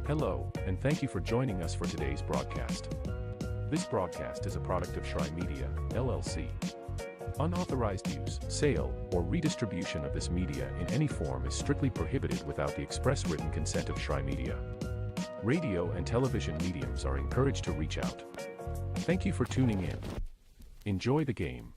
Hello, and thank you for joining us for today's broadcast. This broadcast is a product of Shry Media, LLC. Unauthorized use, sale, or redistribution of this media in any form is strictly prohibited without the express written consent of Shry Media. Radio and television mediums are encouraged to reach out. Thank you for tuning in. Enjoy the game.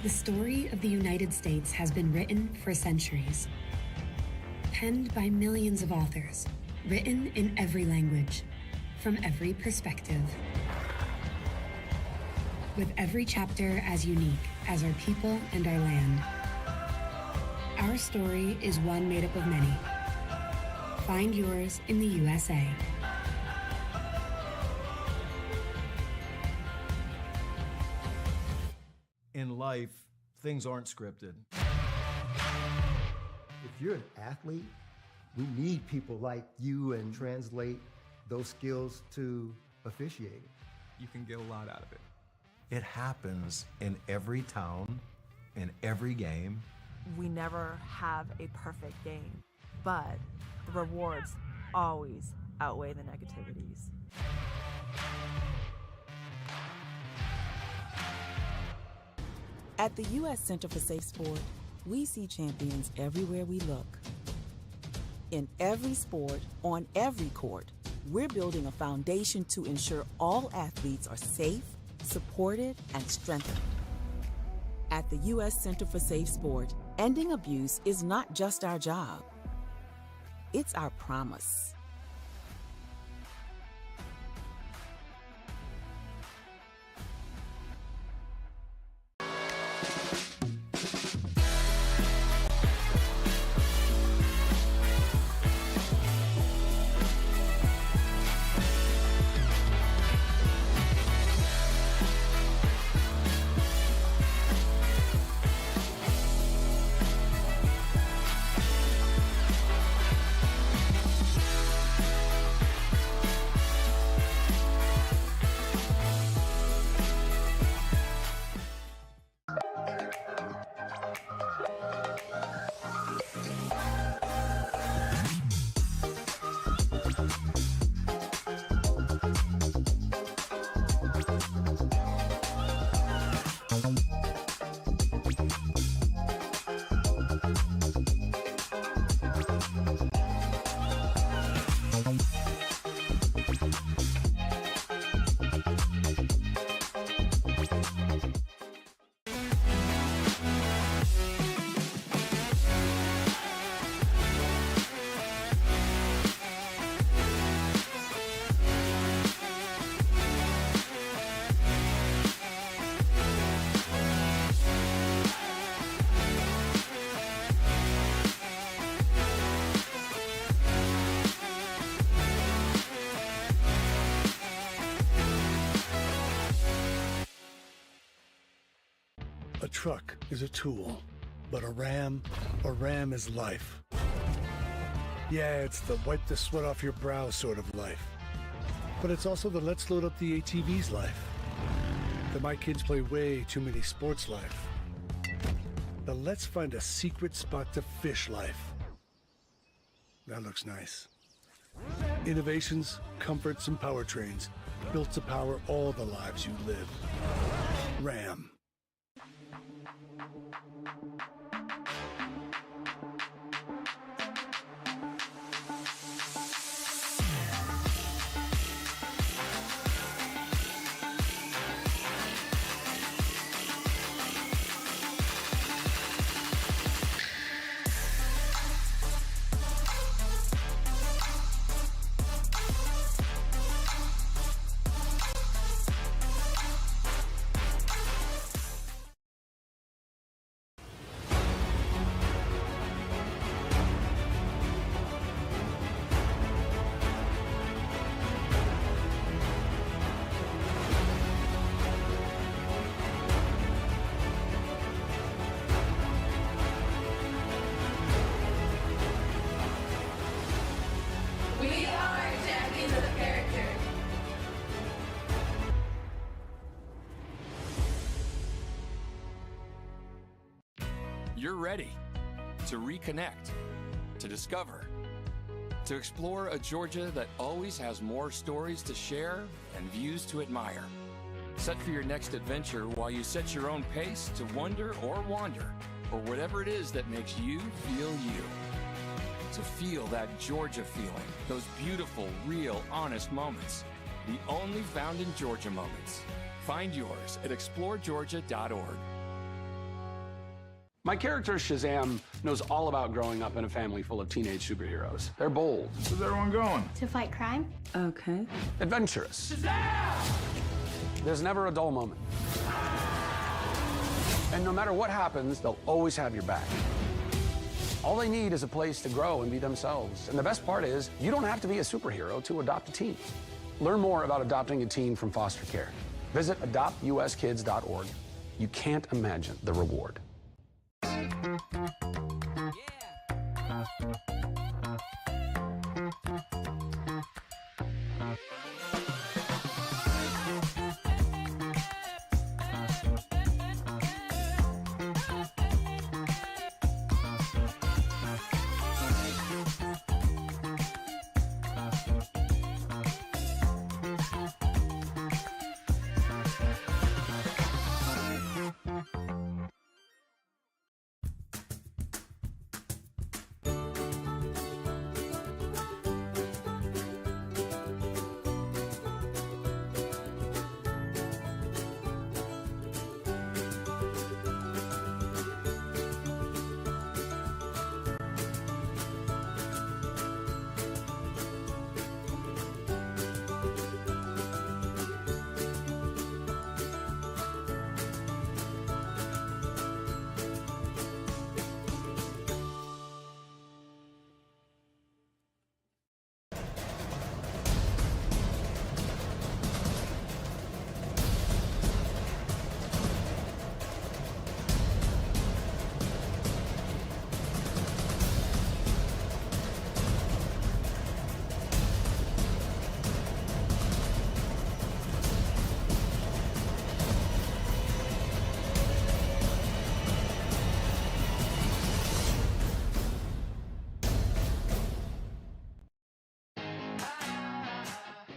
The story of the United States has been written for centuries. Penned by millions of authors, written in every language, from every perspective. With every chapter as unique as our people and our land. Our story is one made up of many. Find yours in the USA. In life, things aren't scripted. If you're an athlete, we need people like you and translate those skills to officiating. You can get a lot out of it. It happens in every town, in every game. We never have a perfect game, but the rewards always outweigh the negativities. At the U.S. Center for Safe Sport, we see champions everywhere we look. In every sport, on every court, we're building a foundation to ensure all athletes are safe, supported, and strengthened. At the U.S. Center for Safe Sport, ending abuse is not just our job. It's our promise. A truck is a tool, but a Ram is life. Yeah, it's the wipe the sweat off your brow sort of life. But it's also the let's load up the ATV's life. The my kids play way too many sports life. The let's find a secret spot to fish life. That looks nice. Innovations, comforts, and powertrains built to power all the lives you live. Ram. You're ready to reconnect, to discover, to explore a Georgia that always has more stories to share and views to admire. Set for your next adventure while you set your own pace to wonder or wander, or whatever it is that makes you feel you. To feel that Georgia feeling, those beautiful, real, honest moments. The only found in Georgia moments. Find yours at exploregeorgia.org. My character, Shazam, knows all about growing up in a family full of teenage superheroes. They're bold. Where's everyone going? To fight crime. Okay. Adventurous. Shazam! There's never a dull moment. And no matter what happens, they'll always have your back. All they need is a place to grow and be themselves. And the best part is, you don't have to be a superhero to adopt a teen. Learn more about adopting a teen from foster care. Visit adoptuskids.org. You can't imagine the reward.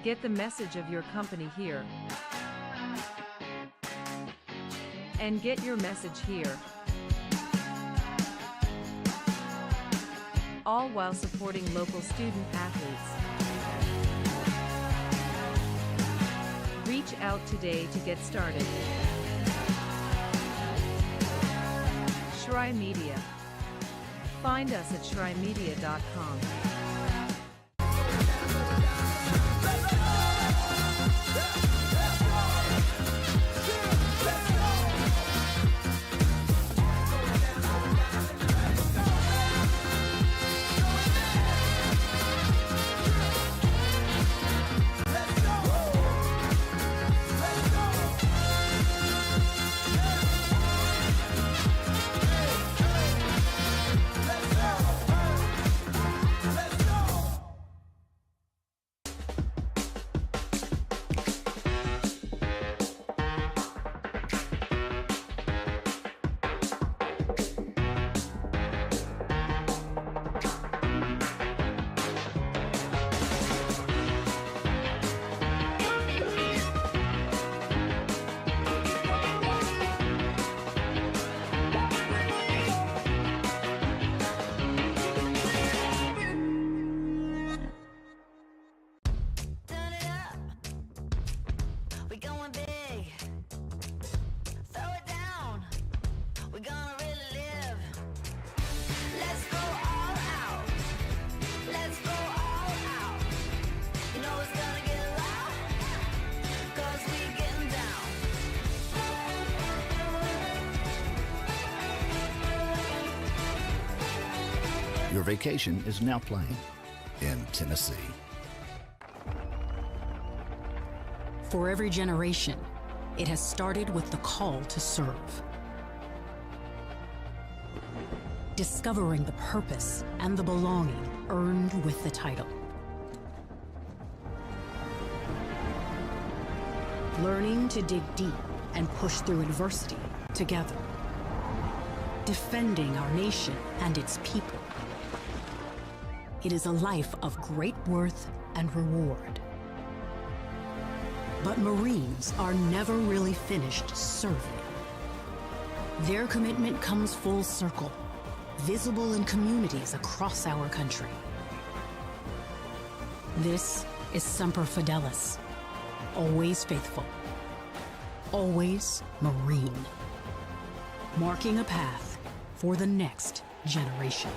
Get the message of your company here. And get your message here. All while supporting local student athletes. Reach out today to get started. Shry Media. Find us at shrymedia.com. Your vacation is now planned in Tennessee. For every generation, it has started with the call to serve. Discovering the purpose and the belonging earned with the title. Learning to dig deep and push through adversity together. Defending our nation and its people. It is a life of great worth and reward. But Marines are never really finished serving. Their commitment comes full circle, visible in communities across our country. This is Semper Fidelis, always faithful, always Marine, marking a path for the next generation.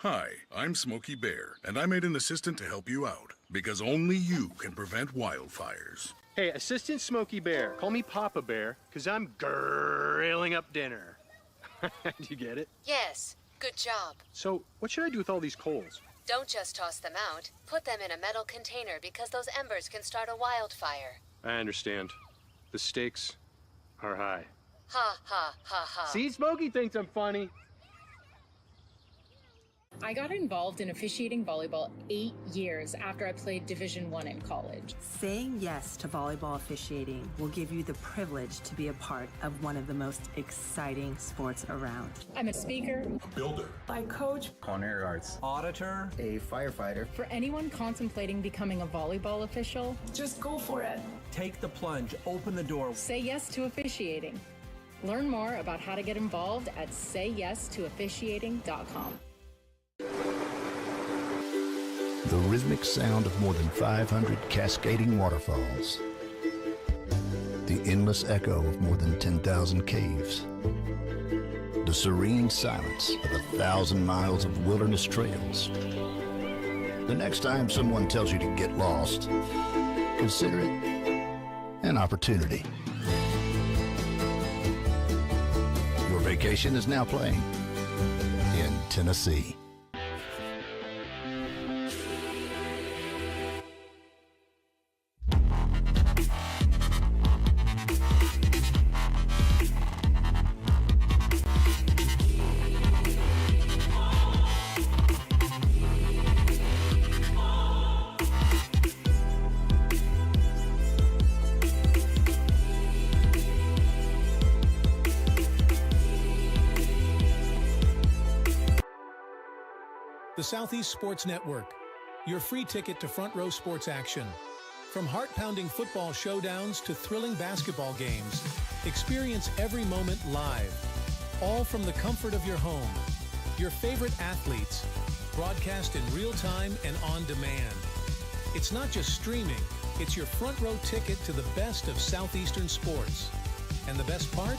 Hi, I'm Smokey Bear, and I made an assistant to help you out, because only you can prevent wildfires. Hey, Assistant Smokey Bear, call me Papa Bear, because I'm grilling up dinner. Do you get it? Yes, good job. So, what should I do with all these coals? Don't just toss them out. Put them in a metal container because those embers can start a wildfire. I understand. The stakes are high. Ha, ha, ha, ha. See, Smokey thinks I'm funny. I got involved in officiating volleyball 8 years after I played Division I in college. Saying yes to volleyball officiating will give you the privilege to be a part of one of the most exciting sports around. I'm a speaker, A builder. I coach, culinary arts, auditor, a firefighter. For anyone contemplating becoming a volleyball official, just go for it. Take the plunge, open the door. Say yes to officiating. Learn more about how to get involved at sayyes2officiating.com. The rhythmic sound of more than 500 cascading waterfalls. The endless echo of more than 10,000 caves. The serene silence of 1,000 miles of wilderness trails. The next time someone tells you to get lost, consider it an opportunity. Your vacation is now playing in Tennessee. The Southeast Sports Network, your free ticket to front row sports action. From heart-pounding football showdowns to thrilling basketball games, experience every moment live, all from the comfort of your home. Your favorite athletes, broadcast in real time and on demand. It's not just streaming, it's your front row ticket to the best of Southeastern sports. And the best part?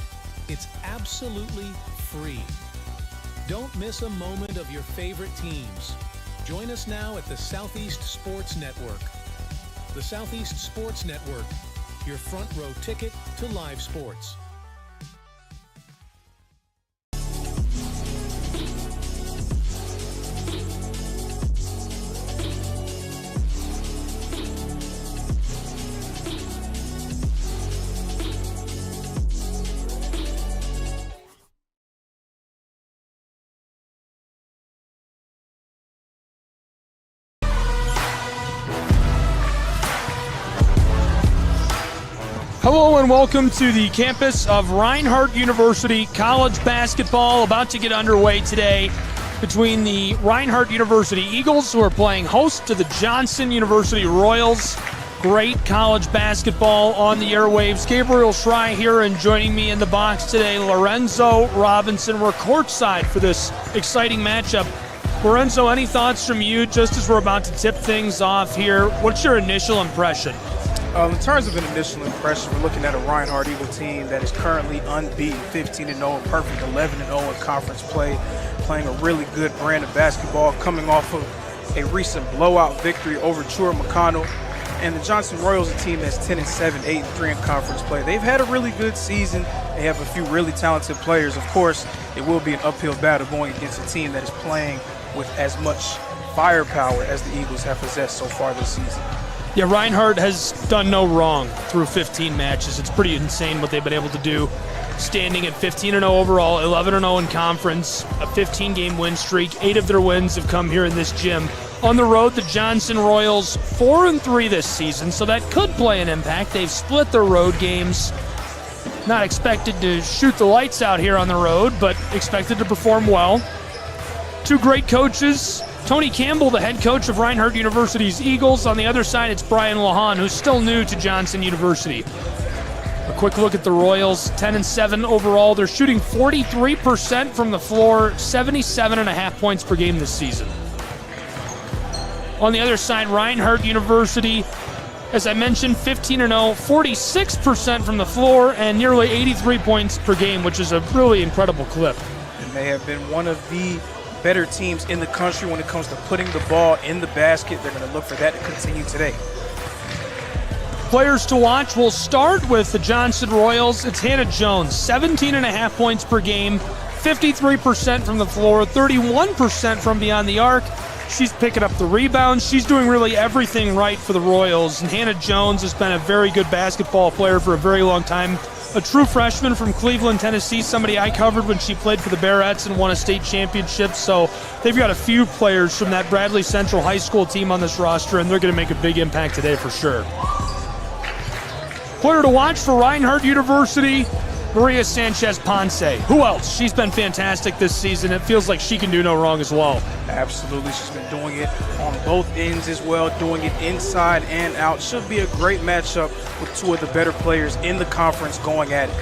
It's absolutely free. Don't miss a moment of your favorite teams. Join us now at the Southeast Sports Network. The Southeast Sports Network, your front row ticket to live sports. Hello and welcome to the campus of Reinhardt University. College basketball about to get underway today between the Reinhardt University Eagles, who are playing host to the Johnson University Royals. Great college basketball on the airwaves. Gabriel Schrei here, and joining me in the box today, Lorenzo Robinson. We're courtside for this exciting matchup. Lorenzo, any thoughts from you just as we're about to tip things off here? What's your initial impression? In terms of an initial impression, we're looking at a Reinhardt Eagle team that is currently unbeaten, 15-0, perfect 11-0 in conference play, playing a really good brand of basketball, coming off of a recent blowout victory over Chura McConnell. And the Johnson Royals, a team that's 10-7, 8-3 in conference play. They've had a really good season. They have a few really talented players. Of course, it will be an uphill battle going against a team that is playing with as much firepower as the Eagles have possessed so far this season. Yeah, Reinhardt has done no wrong through 15 matches. It's pretty insane what they've been able to do. Standing at 15-0 overall, 11-0 in conference, a 15-game win streak. 8 of their wins have come here in this gym. On the road, the Johnson Royals 4-3 this season, so that could play an impact. They've split their road games. Not expected to shoot the lights out here on the road, but expected to perform well. Two great coaches. Tony Campbell, the head coach of Reinhardt University's Eagles. On the other side, it's Brian Lahan, who's still new to Johnson University. A quick look at the Royals, 10-7 overall. They're shooting 43% from the floor, 77.5 points per game this season. On the other side, Reinhardt University, as I mentioned, 15-0, 46% from the floor, and nearly 83 points per game, which is a really incredible clip. And they have been one of the better teams in the country when it comes to putting the ball in the basket. They're going to look for that to continue today. Players to watch, we'll start with the Johnson Royals. It's Hannah Jones, 17.5 points per game, 53% from the floor, 31% from beyond the arc. She's picking up the rebounds. She's doing really everything right for the Royals. And Hannah Jones has been a very good basketball player for a very long time. A true freshman from Cleveland, Tennessee, somebody I covered when she played for the Bearettes and won a state championship. So they've got a few players from that Bradley Central High School team on this roster, and they're going to make a big impact today for sure. Player to watch for Reinhardt University, Maria Sanchez-Ponce. Who else? She's been fantastic this season. It feels like she can do no wrong as well. Absolutely. She's been doing it on both ends as well, doing it inside and out. Should be a great matchup with two of the better players in the conference going at it.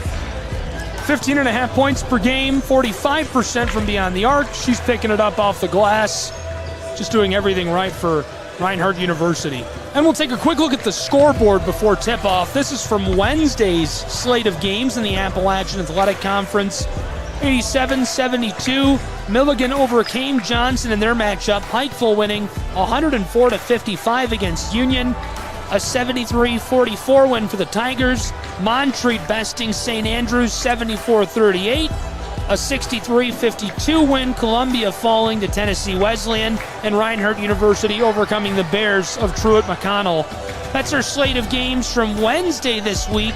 15.5 points per game, 45% from beyond the arc. She's picking it up off the glass, just doing everything right for Reinhardt University. And we'll take a quick look at the scoreboard before tip-off. This is from Wednesday's slate of games in the Appalachian Athletic Conference. 87-72, Milligan overcame Johnson in their matchup. Pikeville winning 104-55 against Union. A 73-44 win for the Tigers. Montreat besting St. Andrews 74-38. A 63-52 win, Columbia falling to Tennessee Wesleyan, and Reinhardt University overcoming the Bears of Truett-McConnell. That's our slate of games from Wednesday this week.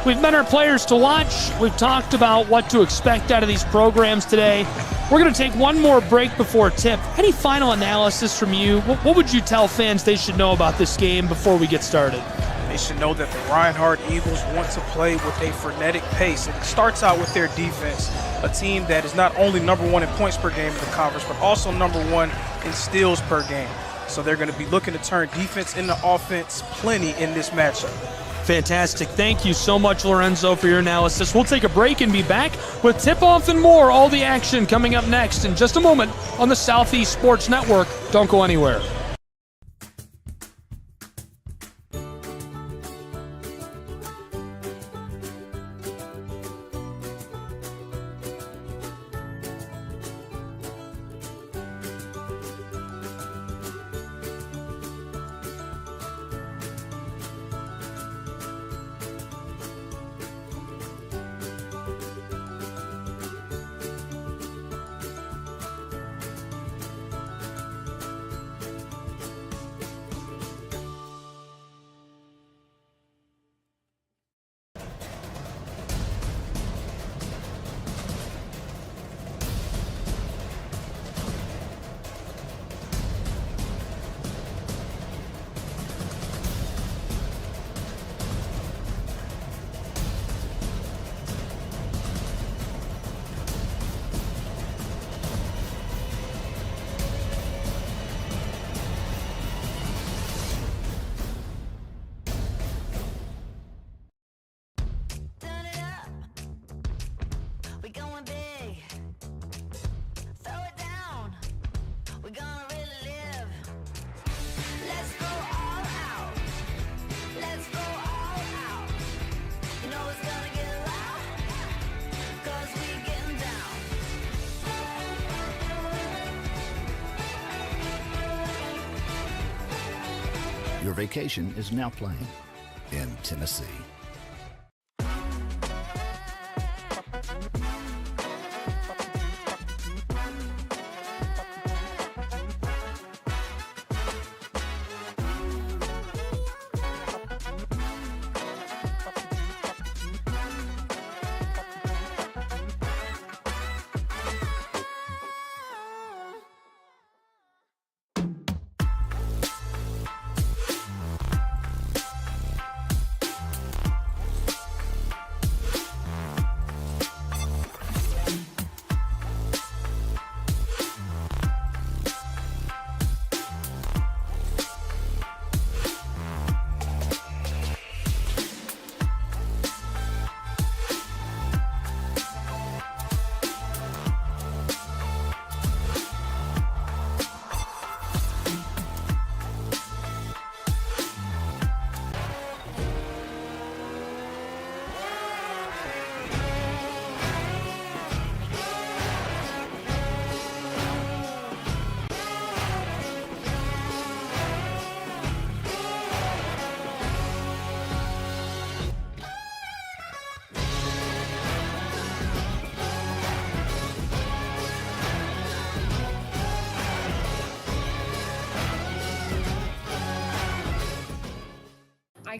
We've met our players to watch. We've talked about what to expect out of these programs today. We're going to take one more break before tip. Any final analysis from you? What would you tell fans they should know about this game before we get started? They should know that the Reinhardt Eagles want to play with a frenetic pace. It starts out with their defense, a team that is not only number one in points per game in the conference, but also number one in steals per game. So they're going to be looking to turn defense into offense plenty in this matchup. Fantastic. Thank you so much, Lorenzo, for your analysis. We'll take a break and be back with tip-off and more. All the action coming up next in just a moment on the Southeast Sports Network. Don't go anywhere. Your vacation is now playing in Tennessee.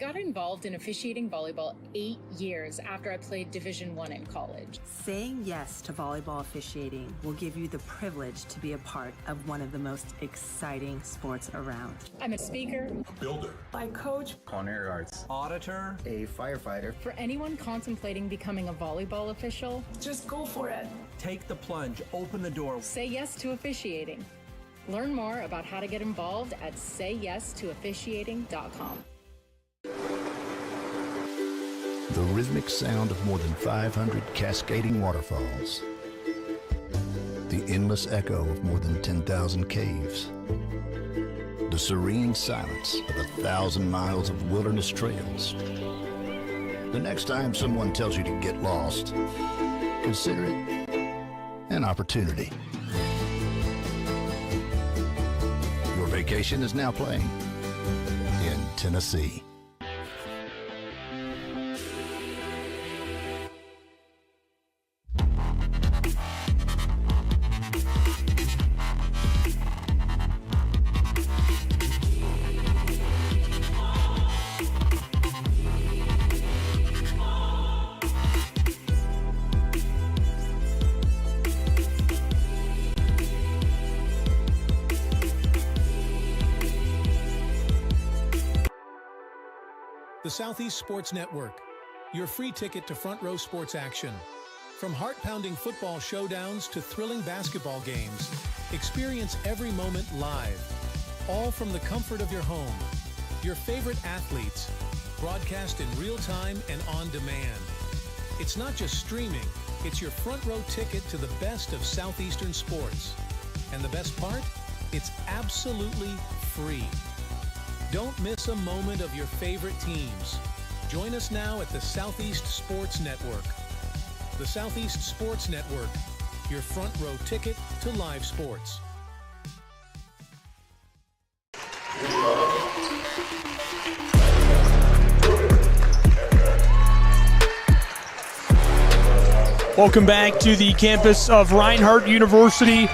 got involved in officiating volleyball 8 years after I played Division I in college. Saying yes to volleyball officiating will give you the privilege to be a part of one of the most exciting sports around. I'm a speaker, A builder. I coach. Culinary arts. Auditor. A firefighter. For anyone contemplating becoming a volleyball official, just go for it. Take the plunge. Open the door. Say yes to officiating. Learn more about how to get involved at sayyestoofficiating.com. The rhythmic sound of more than 500 cascading waterfalls. The endless echo of more than 10,000 caves. The serene silence of 1,000 miles of wilderness trails. The next time someone tells you to get lost, consider it an opportunity. Your vacation is now playing in Tennessee. The Southeast Sports Network, your free ticket to front row sports action. From heart-pounding football showdowns to thrilling basketball games, experience every moment live, all from the comfort of your home. Your favorite athletes, broadcast in real time and on demand. It's not just streaming, it's your front row ticket to the best of Southeastern sports. And the best part? It's absolutely free. Don't miss a moment of your favorite teams. Join us now at the Southeast Sports Network. The Southeast Sports Network, your front row ticket to live sports. Welcome back to the campus of Reinhardt University.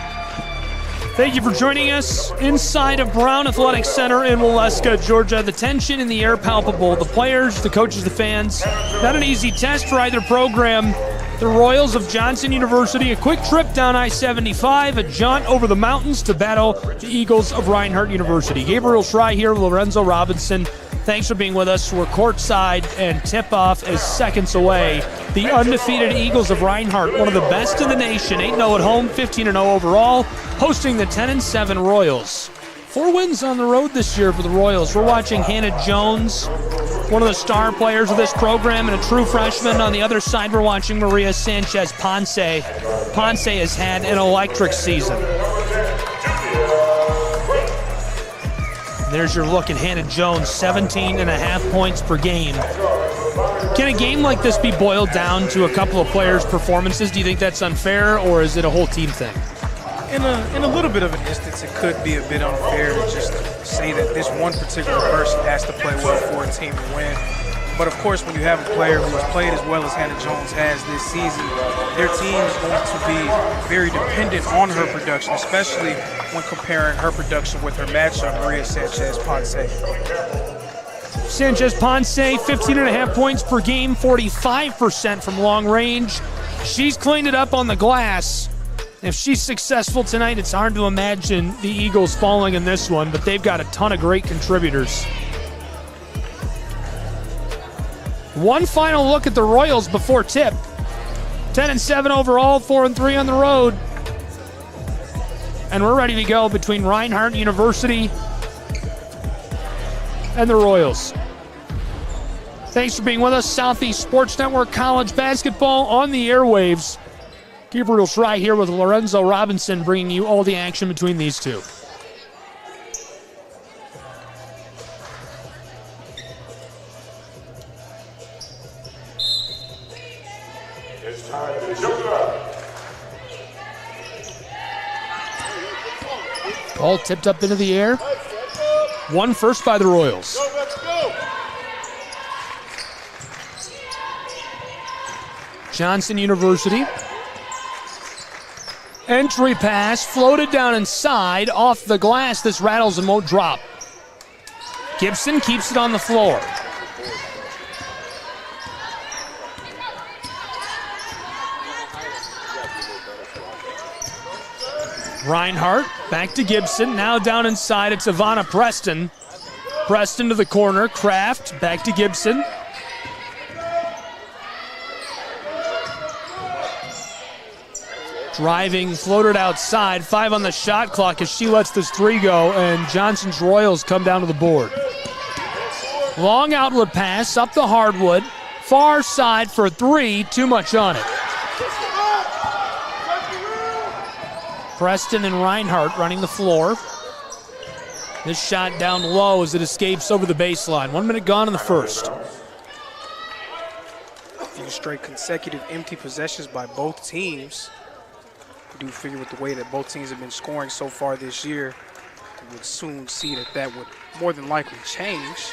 Thank you for joining us inside of Brown Athletic Center in Waleska, Georgia. The tension in the air palpable. The players, the coaches, the fans. Not an easy test for either program. The Royals of Johnson University, a quick trip down I-75, a jaunt over the mountains to battle the Eagles of Reinhardt University. Gabriel Schrei here with Lorenzo Robinson. Thanks for being with us. We're courtside, and tip-off is seconds away. The undefeated Eagles of Reinhardt, one of the best in the nation, 8-0 at home, 15-0 overall, hosting the 10-7 Royals. 4 wins on the road this year for the Royals. We're watching Hannah Jones, one of the star players of this program and a true freshman. On the other side, we're watching Maria Sanchez-Ponce. Ponce has had an electric season. There's your look at Hannah Jones, 17.5 points per game. Can a game like this be boiled down to a couple of players' performances? Do you think that's unfair, or is it a whole team thing? In a little bit of an instance, it could be a bit unfair to just say that this one particular person has to play well for a team to win. But of course, when you have a player who has played as well as Hannah Jones has this season, their team is going to be very dependent on her production, especially when comparing her production with her matchup, Maria Sanchez-Ponce. Sanchez-Ponce, 15.5 points per game, 45% from long range. She's cleaned it up on the glass. If she's successful tonight, it's hard to imagine the Eagles falling in this one, but they've got a ton of great contributors. One final look at the Royals before tip. 10-7 overall, 4-3 on the road. And we're ready to go between Reinhardt University and the Royals. Thanks for being with us. Southeast Sports Network College Basketball on the airwaves. Gabriel Schrei here with Lorenzo Robinson, bringing you all the action between these two. It's time to jump up. Ball tipped up into the air. One first by the Royals. Go, let's go. Johnson University. Entry pass, floated down inside, off the glass. This rattles and won't drop. Gibson keeps it on the floor. Reinhardt back to Gibson. Now down inside, it's Ivana Preston. Preston to the corner. Kraft back to Gibson. Driving, floated outside. 5 on the shot clock as she lets this 3 go, and Johnson's Royals come down to the board. Long outlet pass up the hardwood. Far side for 3. Too much on it. Preston and Reinhardt running the floor. This shot down low as it escapes over the baseline. 1 minute gone in the first. A few straight consecutive empty possessions by both teams. I do figure with the way that both teams have been scoring so far this year, we would soon see that that would more than likely change.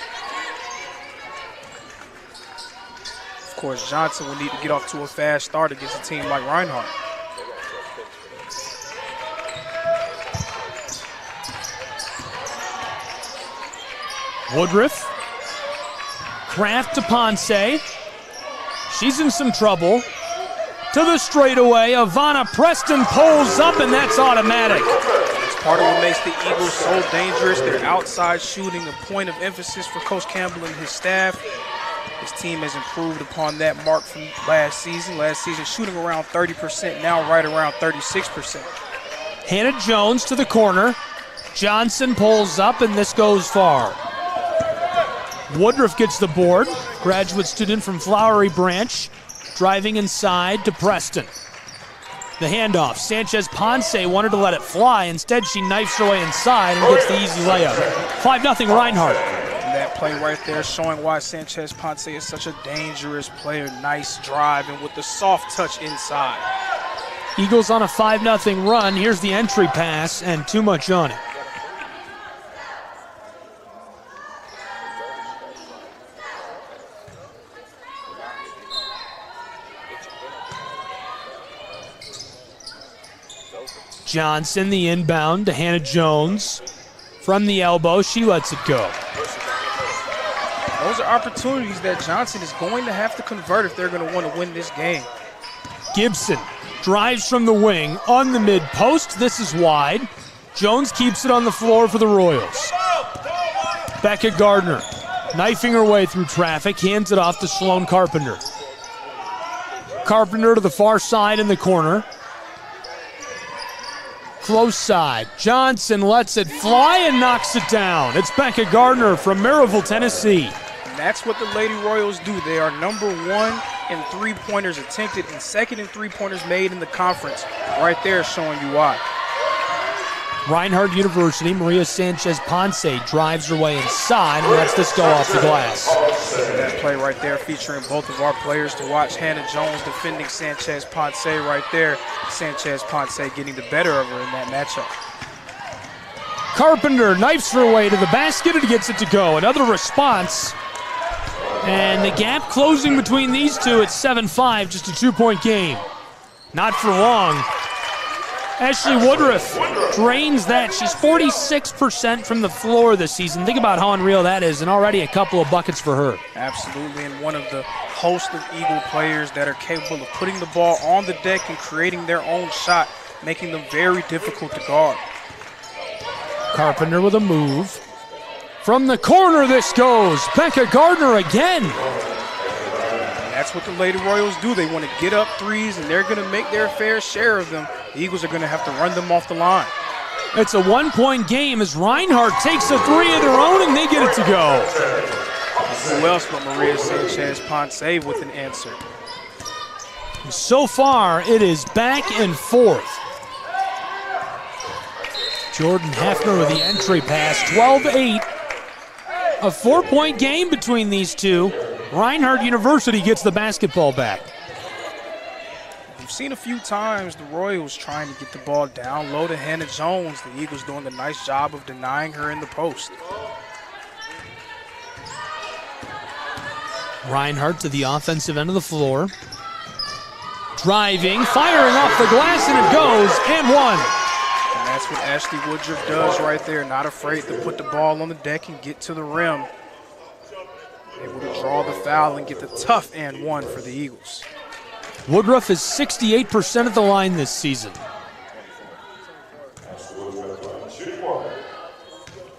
Of course, Johnson will need to get off to a fast start against a team like Reinhardt. Woodruff. Kraft to Ponce. She's in some trouble. To the straightaway, Ivana Preston pulls up, and that's automatic. It's part of what makes the Eagles so dangerous. Their outside shooting, a point of emphasis for Coach Campbell and his staff. His team has improved upon that mark from last season. Last season shooting around 30%, now right around 36%. Hannah Jones to the corner. Johnson pulls up, and this goes far. Woodruff gets the board. Graduate student from Flowery Branch. Driving inside to Preston. The handoff. Sanchez Ponce wanted to let it fly. Instead, she knifes her way inside and gets the easy layup. 5-0 Reinhardt. And that play right there showing why Sanchez Ponce is such a dangerous player. Nice drive and with the soft touch inside. Eagles on a 5-0 run. Here's the entry pass and too much on it. Johnson, the inbound to Hannah Jones. From the elbow, she lets it go. Those are opportunities that Johnson is going to have to convert if they're going to want to win this game. Gibson drives from the wing on the mid-post. This is wide. Jones keeps it on the floor for the Royals. Becca Gardner knifing her way through traffic, hands it off to Sloan Carpenter. Carpenter to the far side in the corner. Close side. Johnson lets it fly and knocks it down. It's Becca Gardner from Maryville, Tennessee. And that's what the Lady Royals do. They are #1 in three-pointers attempted and second in three-pointers made in the conference. Right there showing you why. Reinhardt University, Maria Sanchez Ponce drives her way inside and lets this go off the glass. That play right there featuring both of our players to watch. Hannah Jones defending Sanchez Ponce right there. Sanchez Ponce getting the better of her in that matchup. Carpenter knifes her way to the basket and gets it to go. Another response. And the gap closing between these two at 7-5, just a 2-point game. Not for long. Ashley Woodruff drains that. She's 46% from the floor this season. Think about how unreal that is, and already a couple of buckets for her. Absolutely, and one of the host of Eagle players that are capable of putting the ball on the deck and creating their own shot, making them very difficult to guard. Carpenter with a move. From the corner this goes. Becca Gardner again. That's what the Lady Royals do. They want to get up threes, and they're going to make their fair share of them. The Eagles are going to have to run them off the line. It's a 1-point game as Reinhardt takes a 3 of their own, and they get it to go. Who else but Maria Sanchez Ponce with an answer? So far, it is back and forth. Jordan Hefner with the entry pass, 12-8. A 4-point game between these two. Reinhardt University gets the basketball back. We've seen a few times the Royals trying to get the ball down low to Hannah Jones. The Eagles doing a nice job of denying her in the post. Reinhardt to the offensive end of the floor. Driving, firing off the glass, and it goes, and one. And that's what Ashley Woodruff does right there. Not afraid to put the ball on the deck and get to the rim. Able to draw the foul and get the tough and one for the Eagles. Woodruff is 68% at the line this season.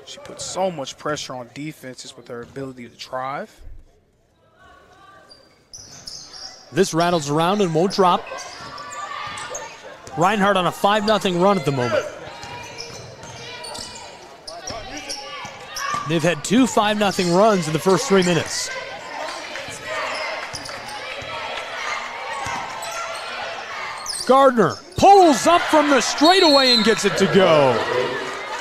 She puts so much pressure on defenses with her ability to drive. This rattles around and won't drop. Reinhardt on a 5-0 run at the moment. They've had 2 5-0 runs in the first 3 minutes. Gardner pulls up from the straightaway and gets it to go.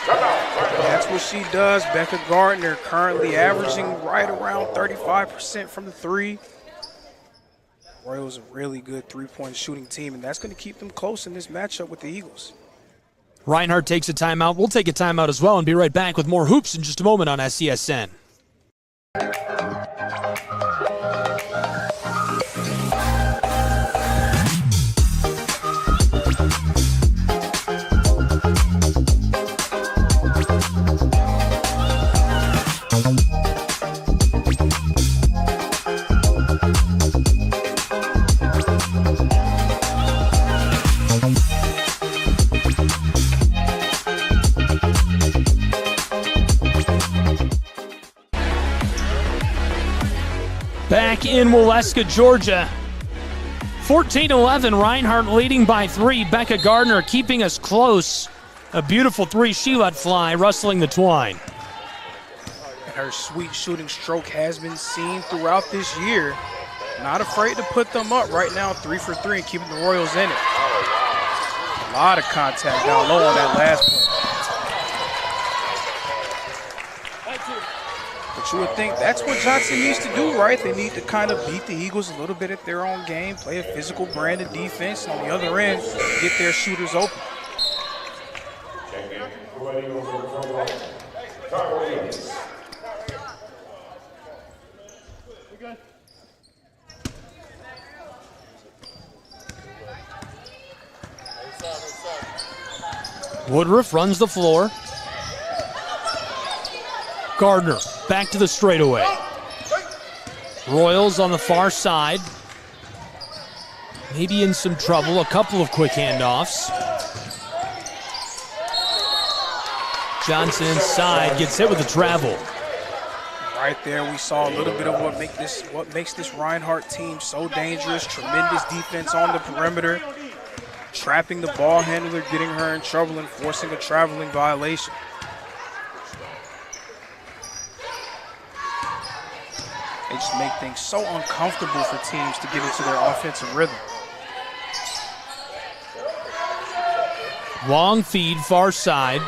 That's what she does. Becca Gardner currently averaging right around 35% from the three. Royals a really good three-point shooting team, and that's going to keep them close in this matchup with the Eagles. Reinhardt takes a timeout. We'll take a timeout as well and be right back with more hoops in just a moment on SESN. Back in Waleska, Georgia. 14-11, Reinhardt leading by 3. Becca Gardner keeping us close. A beautiful 3 she let fly, rustling the twine. And her sweet shooting stroke has been seen throughout this year. Not afraid to put them up right now, 3 for 3, and keeping the Royals in it. A lot of contact down low on that last play. But you would think that's what Johnson needs to do, right? They need to kind of beat the Eagles a little bit at their own game, play a physical brand of defense, and on the other end, get their shooters open. Woodruff runs the floor. Gardner back to the straightaway. Royals on the far side. Maybe in some trouble. A couple of quick handoffs. Johnson inside, gets hit with the travel. Right there, we saw a little bit of what makes this Reinhardt team so dangerous. Tremendous defense on the perimeter. Trapping the ball handler, getting her in trouble, and forcing a traveling violation. They just make things so uncomfortable for teams to get into their offensive rhythm. Long feed, far side.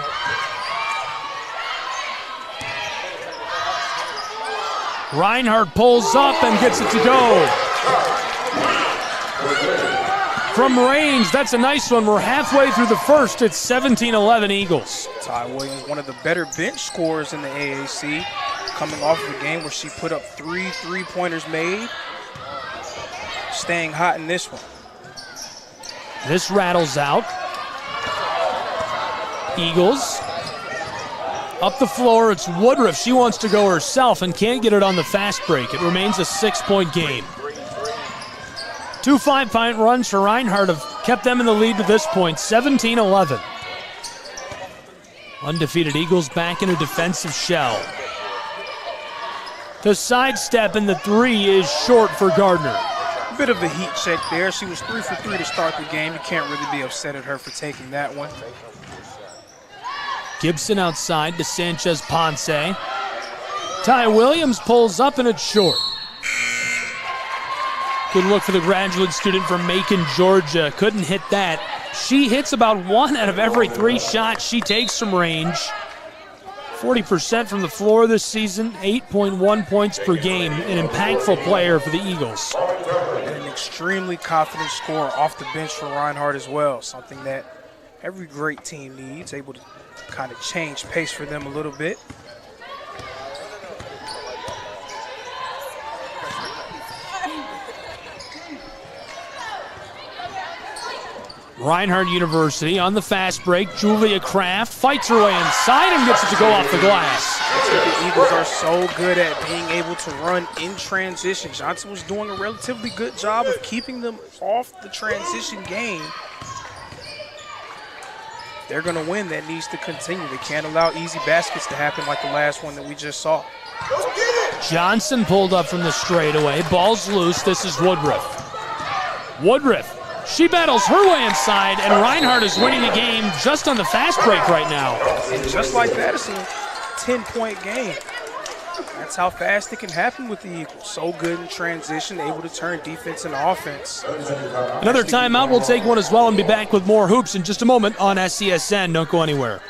Reinhardt pulls up and gets it to go. From range, that's a nice one. We're halfway through the first. It's 17-11 Eagles. Ty Williams, one of the better bench scorers in the AAC, coming off of a game where she put up 3 3-pointers made. Staying hot in this one. This rattles out. Eagles. Up the floor, it's Woodruff. She wants to go herself and can't get it on the fast break. It remains a 6-point game. 2 5-point runs for Reinhardt have kept them in the lead to this point, 17-11. Undefeated Eagles back in a defensive shell. The sidestep and the 3 is short for Gardner. A bit of a heat check there. She was 3 for 3 to start the game. You can't really be upset at her for taking that one. Gibson outside to Sanchez Ponce. Ty Williams pulls up and it's short. Good look for the graduate student from Macon, Georgia. Couldn't hit that. She hits about 1 out of every 3 shots she takes from range. 40% from the floor this season, 8.1 points per game. An impactful player for the Eagles. And an extremely confident scorer off the bench for Reinhardt as well. Something that every great team needs, able to kind of change pace for them a little bit. Reinhardt University on the fast break. Julia Kraft fights her way inside and gets it to go off the glass. The Eagles are so good at being able to run in transition. Johnson was doing a relatively good job of keeping them off the transition game. they're going to win, that needs to continue. They can't allow easy baskets to happen like the last one that we just saw. Johnson pulled up from the straightaway. Ball's loose. This is Woodruff. Woodruff. She battles her way inside, and Reinhardt is winning the game just on the fast break right now. And just like that, it's a 10-point game. That's how fast it can happen with the Eagles. So good in transition, able to turn defense into offense. Another timeout. We'll take one as well and be back with more hoops in just a moment on SCSN. Don't go anywhere.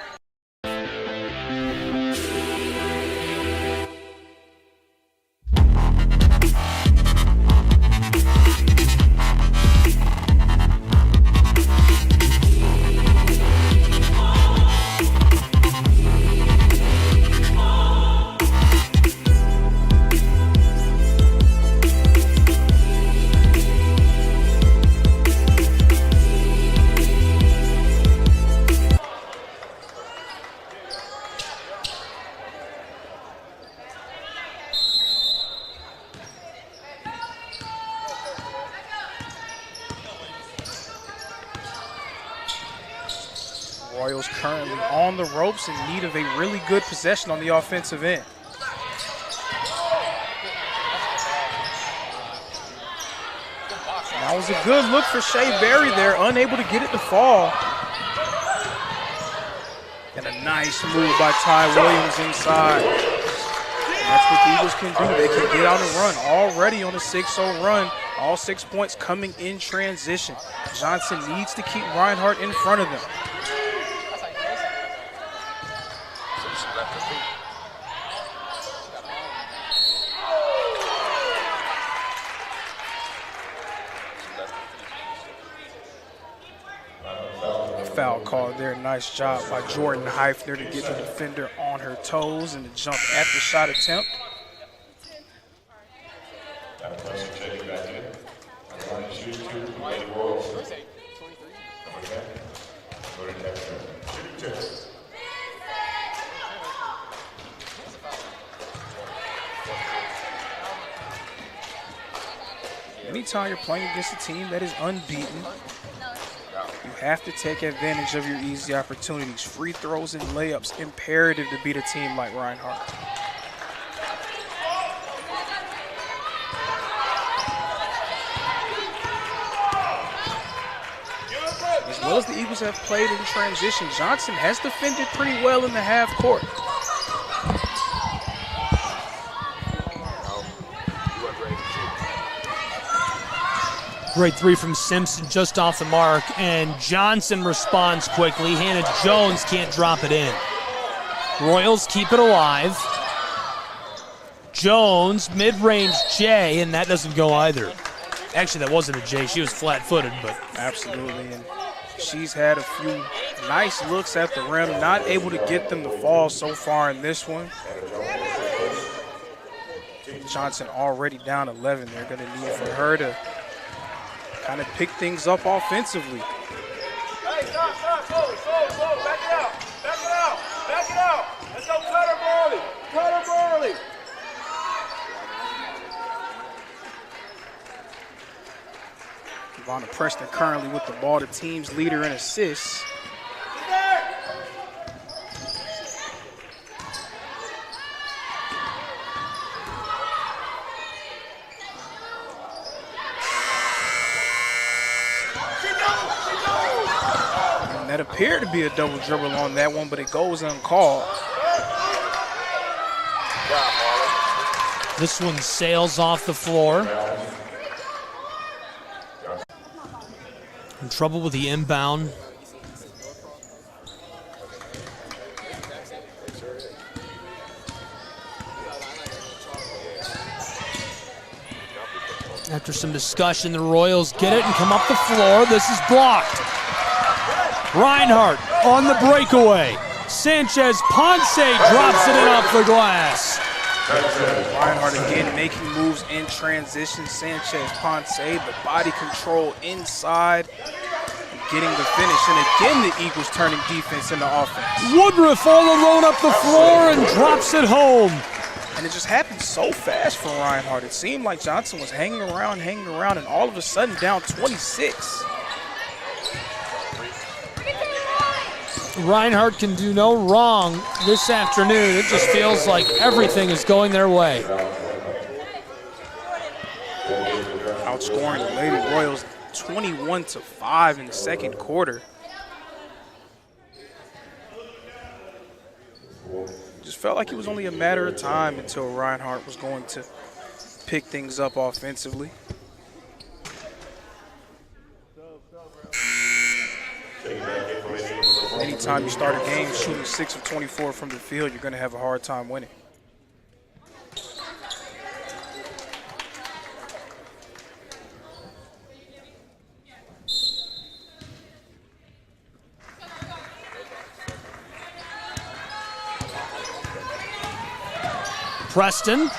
Royals currently on the ropes in need of a really good possession on the offensive end. That was a good look for Shea Berry there, unable to get it to fall. And a nice move by Ty Williams inside. That's what the Eagles can do. They can get out and run. Already on a 6-0 run. All 6 points coming in transition. Johnson needs to keep Reinhardt in front of them. Foul call there. Nice job by Jordan Heifner to get the defender on her toes and to jump at the shot attempt. Anytime you're playing against a team that is unbeaten, you have to take advantage of your easy opportunities. Free throws and layups, imperative to beat a team like Reinhardt. As well as the Eagles have played in transition, Johnson has defended pretty well in the half court. Great three from Simpson just off the mark, and Johnson responds quickly. Hannah Jones can't drop it in. Royals keep it alive. Jones, mid-range J, and that doesn't go either. Actually, that wasn't a J. She was flat-footed, but... Absolutely, and she's had a few nice looks at the rim, not able to get them to fall so far in this one. Johnson already down 11. They're going to need for her to kind of pick things up offensively. Hey, stop, go, back it out. Let's go cut her Morley. Ivana Preston currently with the ball, the team's leader in assists. That appeared to be a double dribble on that one, but it goes uncalled. This one sails off the floor. In trouble with the inbound. After some discussion, the Royals get it and come up the floor. This is blocked. Reinhardt on the breakaway. Sanchez Ponce drops it in off the glass. Reinhardt again making moves in transition. Sanchez Ponce, the body control inside, getting the finish. And again, the Eagles turning defense into offense. Woodruff all alone up the floor and drops it home. And it just happened so fast for Reinhardt. It seemed like Johnson was hanging around, and all of a sudden down 26. Reinhardt can do no wrong this afternoon. It just feels like everything is going their way. Outscoring the Lady Royals 21-5 in the second quarter. Just felt like it was only a matter of time until Reinhardt was going to pick things up offensively. Anytime you start a game shooting 6 of 24 from the field, you're going to have a hard time winning. Preston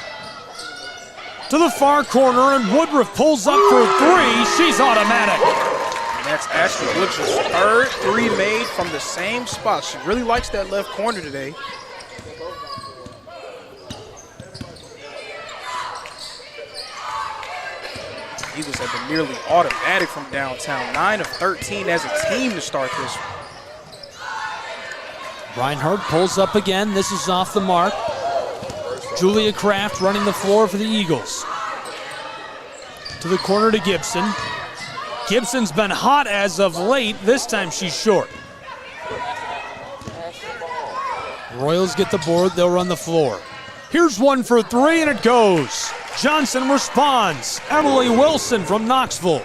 to the far corner, and Woodruff pulls up for three. She's automatic. And that's Ashley Woodruff's third three made from the same spot. She really likes that left corner today. Eagles have been nearly automatic from downtown. 9 of 13 as a team to start this one. Reinhardt pulls up again. This is off the mark. Julia Kraft running the floor for the Eagles. To the corner to Gibson. Gibson's been hot as of late. This time she's short. Royals get the board. They'll run the floor. Here's one for three, and it goes. Johnson responds. Emily Wilson from Knoxville.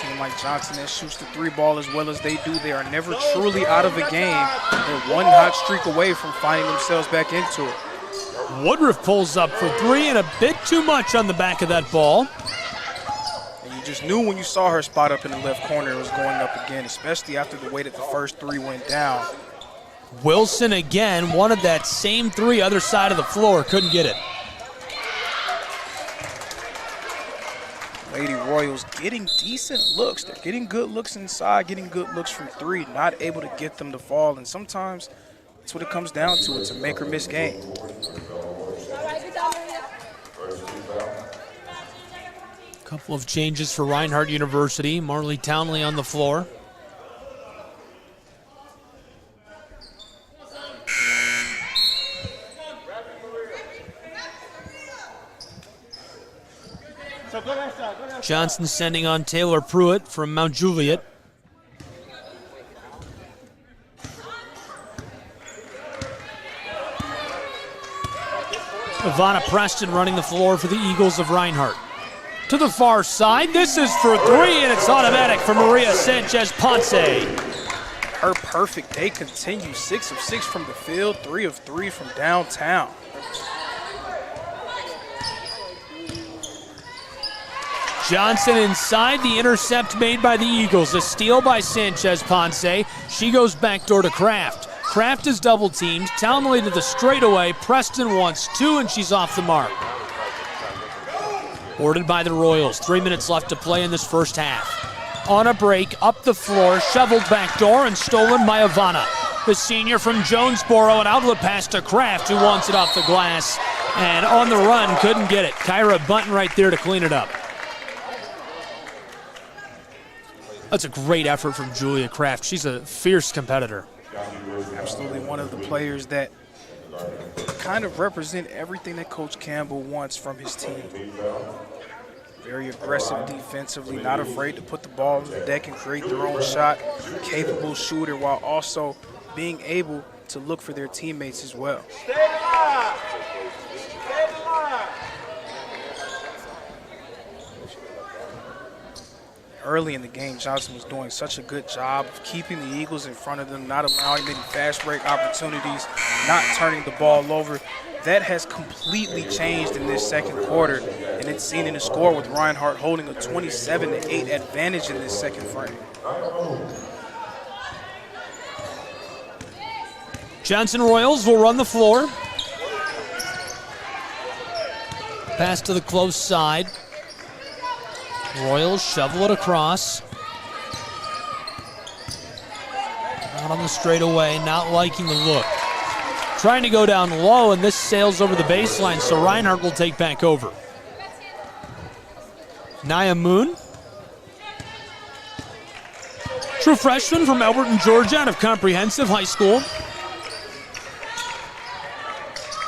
Team like Johnson that shoots the three ball as well as they do, they are never truly out of a game. They're one hot streak away from finding themselves back into it. Woodruff pulls up for three, and a bit too much on the back of that ball. And you just knew when you saw her spot up in the left corner it was going up again, especially after the way that the first three went down. Wilson again wanted that same three, other side of the floor, couldn't get it. Lady Royals getting decent looks. They're getting good looks inside, getting good looks from three, not able to get them to fall. And sometimes that's what it comes down to. It's a make or miss game. Couple of changes for Reinhardt University. Marley Townley on the floor. Johnson sending on Taylor Pruitt from Mount Juliet. Ivana Preston running the floor for the Eagles of Reinhardt. To the far side, this is for three, and it's automatic for Maria Sanchez-Ponce. Her perfect day continues. 6 of 6 from the field, 3 of 3 from downtown. Johnson inside, the intercept made by the Eagles. A steal by Sanchez-Ponce. She goes backdoor to Kraft. Kraft is double teamed. Townley to the straightaway. Preston wants two, and she's off the mark. Boarded by the Royals. 3 minutes left to play in this first half. On a break, up the floor, shoveled backdoor, and stolen by Ivana. The senior from Jonesboro, an outlet pass to Kraft, who wants it off the glass. And on the run, couldn't get it. Kyra Bunton right there to clean it up. That's a great effort from Julia Kraft. She's a fierce competitor. Absolutely one of the players that kind of represent everything that Coach Campbell wants from his team. Very aggressive defensively, not afraid to put the ball on the deck and create their own shot. Capable shooter while also being able to look for their teammates as well. Stay alive. Stay alive. Early in the game, Johnson was doing such a good job of keeping the Eagles in front of them, not allowing any fast break opportunities, not turning the ball over. That has completely changed in this second quarter, and it's seen in the score with Reinhardt holding a 27-8 advantage in this second frame. Johnson Royals will run the floor. Pass to the close side. Royals shovel it across. Not on the straightaway, not liking the look. Trying to go down low, and this sails over the baseline, so Reinhardt will take back over. Nia Moon. True freshman from Elberton, Georgia, out of Comprehensive High School.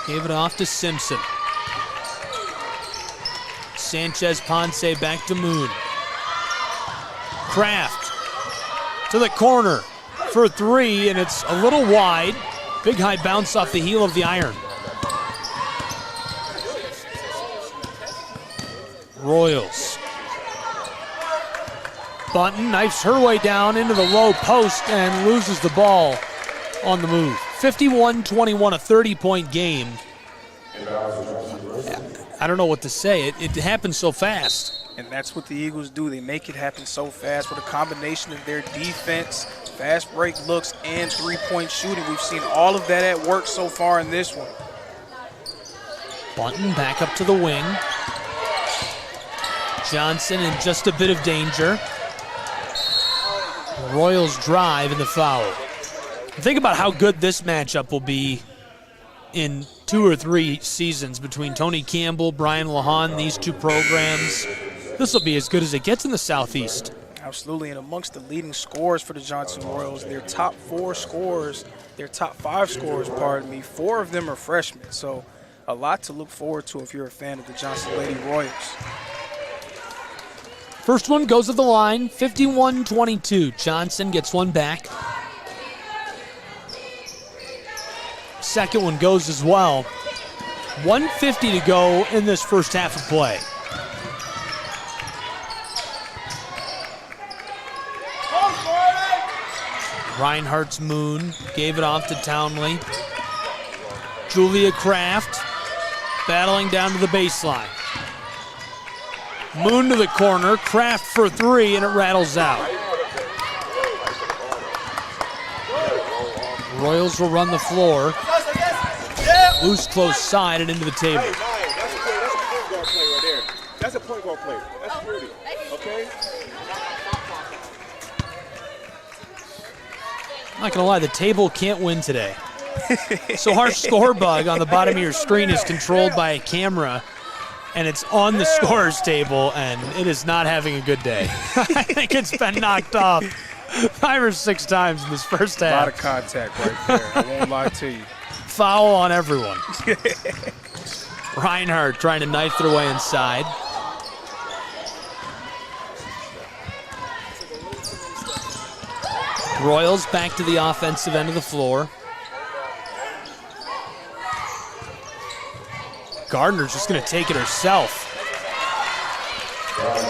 Gave it off to Simpson. Sanchez Ponce back to Moon. Kraft to the corner for three, and it's a little wide. Big high bounce off the heel of the iron. Royals. Bunton knifes her way down into the low post and loses the ball on the move. 51-21, a 30-point game. I don't know what to say. It happened so fast. And that's what the Eagles do. They make it happen so fast with a combination of their defense, fast break looks, and three-point shooting. We've seen all of that at work so far in this one. Bunton back up to the wing. Johnson in just a bit of danger. Royals drive in the foul. Think about how good this matchup will be in 2 or 3 seasons between Tony Campbell, Brian Lahan, these two programs. This will be as good as it gets in the Southeast. Absolutely, and amongst the leading scorers for the Johnson Royals, their top 5 scorers, 4 of them are freshmen. So a lot to look forward to if you're a fan of the Johnson Lady Royals. First one goes to the line, 51-22. Johnson gets one back. Second one goes as well. 1:50 to go in this first half of play. Reinhardt's Moon gave it off to Townley. Julia Kraft battling down to the baseline. Moon to the corner, Kraft for three, and it rattles out. Royals will run the floor. Loose close side and into the table. That's a point guard play. That's pretty. Okay? I'm not gonna lie, the table can't win today. So our score bug on the bottom of your screen is controlled by a camera, and it's on the scorer's table, and it is not having a good day. I think it's been knocked off 5 or 6 times in this first half. A lot of contact right there, I won't lie to you. Foul on everyone. Reinhardt trying to knife their way inside. Royals back to the offensive end of the floor. Gardner's just going to take it herself.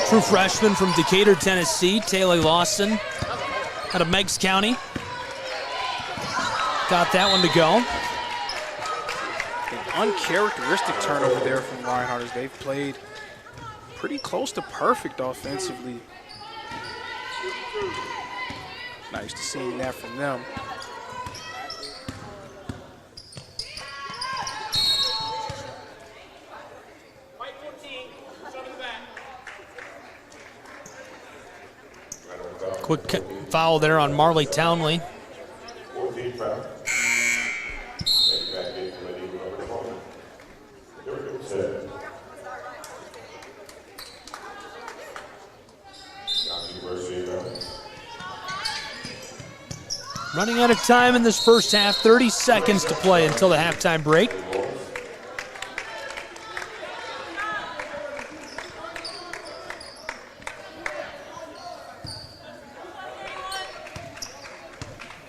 True freshman from Decatur, Tennessee, Taylor Lawson out of Meigs County. Got that one to go. An uncharacteristic turnover there from Reinhardt as they've played pretty close to perfect offensively. Nice to see that from them. Quick foul there on Marley Townley. Running out of time in this first half, 30 seconds to play until the halftime break.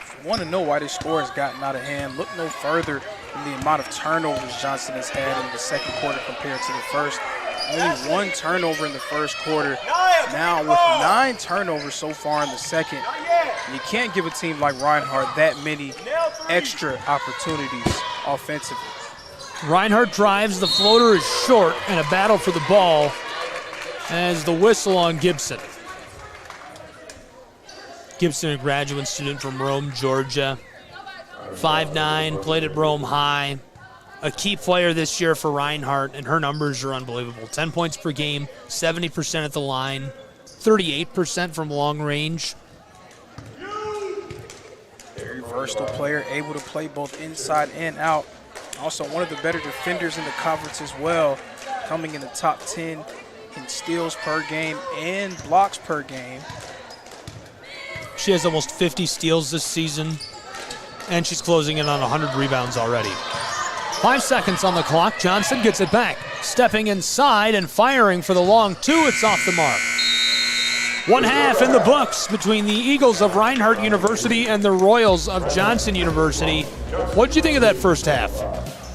If you want to know why this score has gotten out of hand, look no further than the amount of turnovers Johnson has had in the second quarter compared to the first. Only 1 turnover in the first quarter. Now with 9 turnovers so far in the second, you can't give a team like Reinhardt that many extra opportunities offensively. Reinhardt drives, the floater is short, and a battle for the ball as the whistle on Gibson. Gibson, a graduate student from Rome, Georgia. 5'9", played at Rome High. A key player this year for Reinhardt, and her numbers are unbelievable. 10 points per game, 70% at the line, 38% from long range. Very versatile player, able to play both inside and out. Also one of the better defenders in the conference as well, coming in the top 10 in steals per game and blocks per game. She has almost 50 steals this season, and she's closing in on 100 rebounds already. 5 seconds on the clock. Johnson gets it back. Stepping inside and firing for the long two. It's off the mark. 1 half in the books between the Eagles of Reinhardt University and the Royals of Johnson University. What did you think of that first half?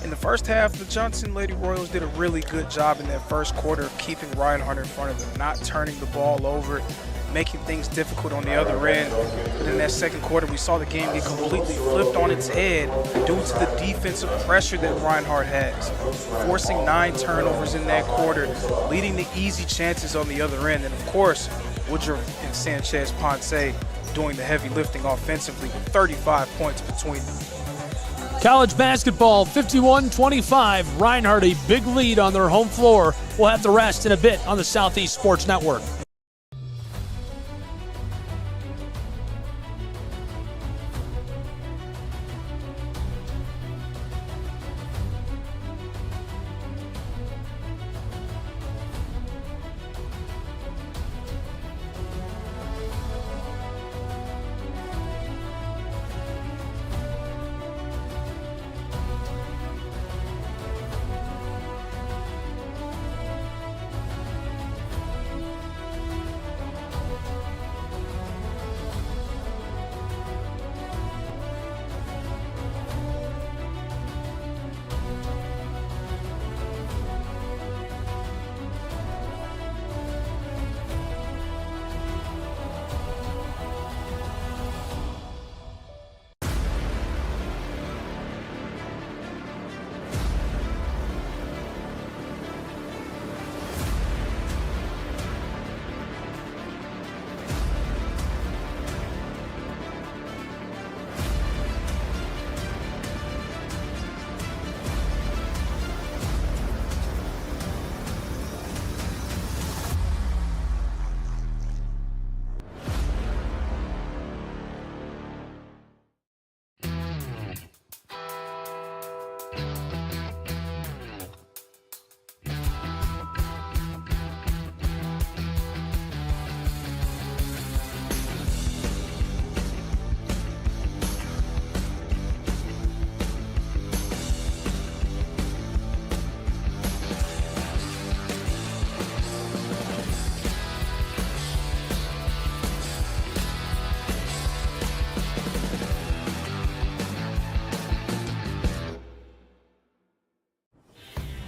In the first half, the Johnson Lady Royals did a really good job in that first quarter of keeping Reinhardt in front of them, not turning the ball over, making things difficult on the other end. But in that second quarter, we saw the game get completely flipped on its head due to the defensive pressure that Reinhardt has, forcing 9 turnovers in that quarter, leading to easy chances on the other end. And of course, Woodruff and Sanchez Ponce doing the heavy lifting offensively with 35 points between them. College basketball, 51-25. Reinhardt a big lead on their home floor. We'll have the rest in a bit on the Southeast Sports Network.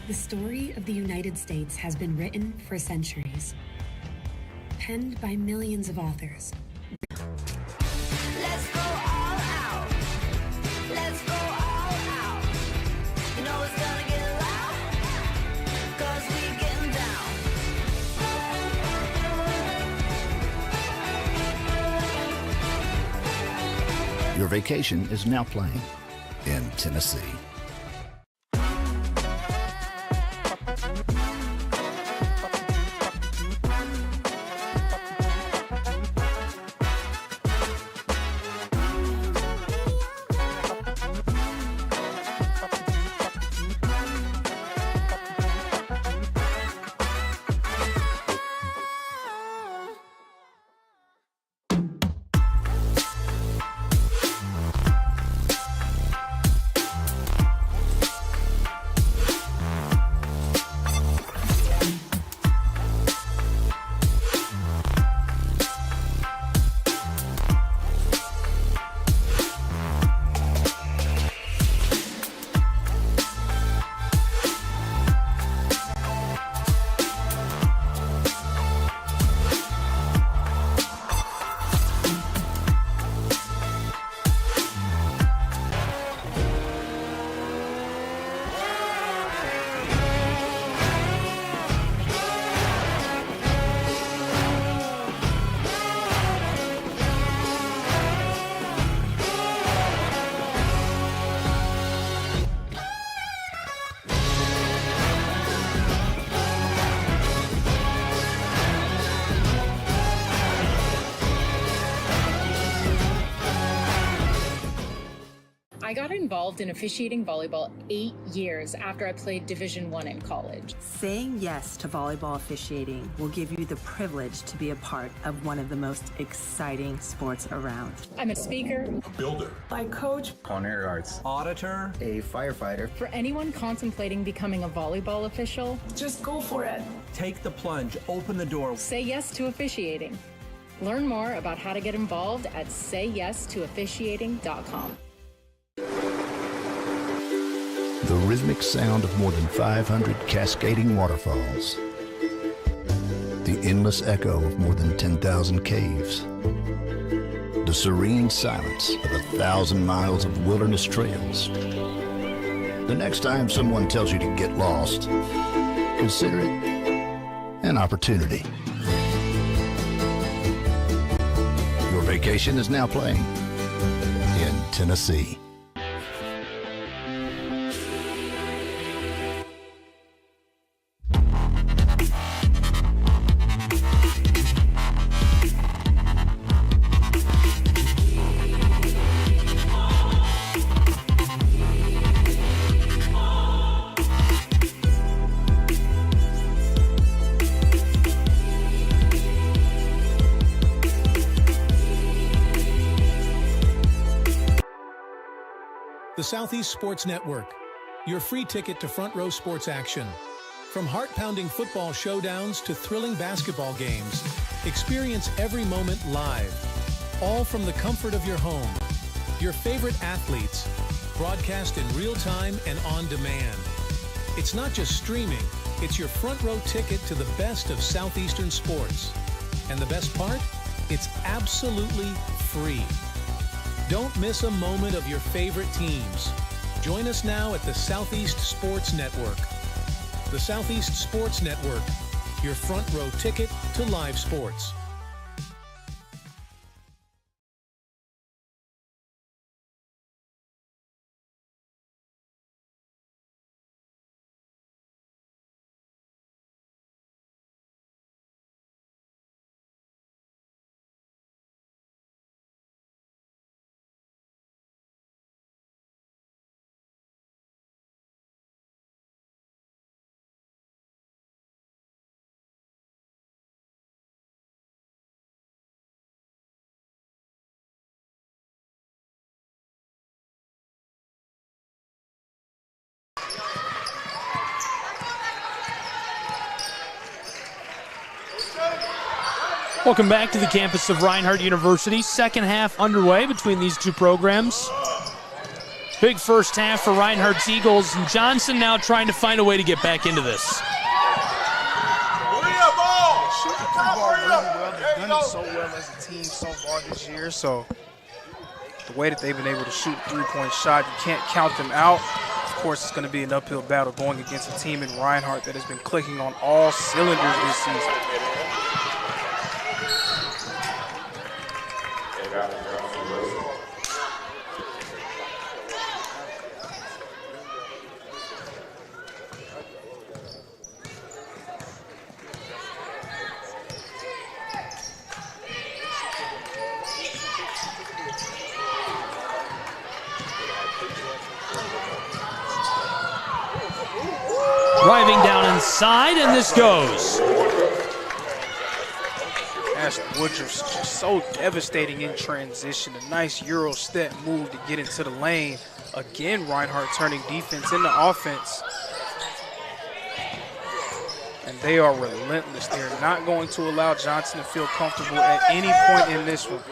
The story of the United States has been written for centuries, penned by millions of authors. Let's go all out. Let's go all out. You know it's gonna get loud, 'cause we getting down. Your vacation is now playing in Tennessee. I got involved in officiating volleyball 8 years after I played Division I in college. Saying yes to volleyball officiating will give you the privilege to be a part of one of the most exciting sports around. I'm a speaker, A builder. I coach. Culinary arts. Auditor. A firefighter. For anyone contemplating becoming a volleyball official, just go for it. Take the plunge. Open the door. Say yes to officiating. Learn more about how to get involved at sayyes2officiating.com. The rhythmic sound of more than 500 cascading waterfalls. The endless echo of more than 10,000 caves. The serene silence of 1,000 miles of wilderness trails. The next time someone tells you to get lost, consider it an opportunity. Your vacation is now playing in Tennessee. The Southeast Sports Network, your free ticket to front row sports action. From heart-pounding football showdowns to thrilling basketball games, experience every moment live, all from the comfort of your home. Your favorite athletes, broadcast in real time and on demand. It's not just streaming, it's your front row ticket to the best of Southeastern sports. And the best part? It's absolutely free. Don't miss a moment of your favorite teams. Join us now at the Southeast Sports Network. The Southeast Sports Network, your front row ticket to live sports. Welcome back to the campus of Reinhardt University. Second half underway between these two programs. Big first half for Reinhardt's Eagles, and Johnson now trying to find a way to get back into this. They've done it so well as a team so far this year. So the way that they've been able to shoot a three-point shot, you can't count them out. Of course, it's going to be an uphill battle going against a team in Reinhardt that has been clicking on all cylinders this season. Driving down inside, and this goes. Ashton Woodruff's just so devastating in transition. A nice Euro step move to get into the lane. Again, Reinhardt turning defense into offense. And they are relentless. They're not going to allow Johnson to feel comfortable at any point in this one.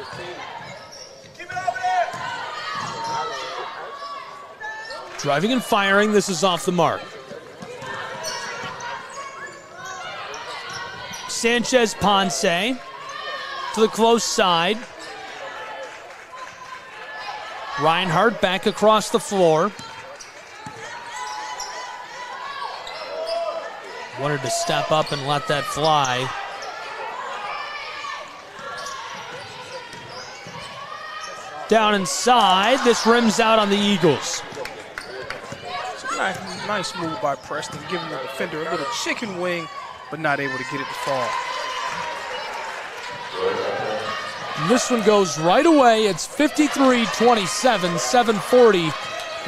Driving and firing, this is off the mark. Sanchez Ponce to the close side. Reinhardt back across the floor. Wanted to step up and let that fly. Down inside, this rims out on the Eagles. Nice move by Preston, giving the defender a little chicken wing, but not able to get it to fall. This one goes right away. It's 53-27, 7:40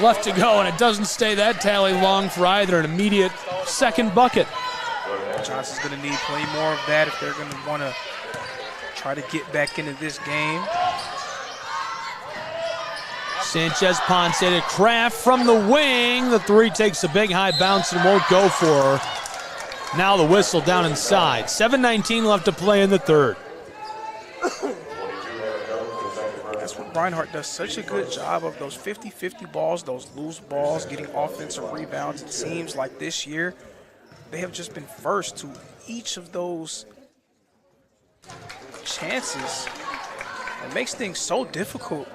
left to go, and it doesn't stay that tally long for either. An immediate second bucket. Johnson's going to need plenty more of that if they're going to want to try to get back into this game. Sanchez Ponce to Kraft from the wing. The three takes a big high bounce and won't go for her. Now the whistle down inside. 7:19 left to play in the third. That's what Reinhardt does such a good job of, those 50-50 balls, those loose balls, getting offensive rebounds. It seems like this year they have just been first to each of those chances. It makes things so difficult.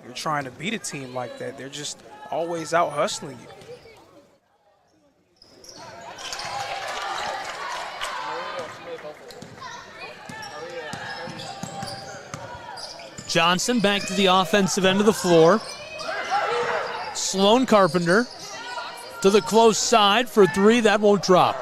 You're trying to beat a team like that. They're just always out hustling you. Johnson back to the offensive end of the floor. Sloan Carpenter to the close side for three. That won't drop.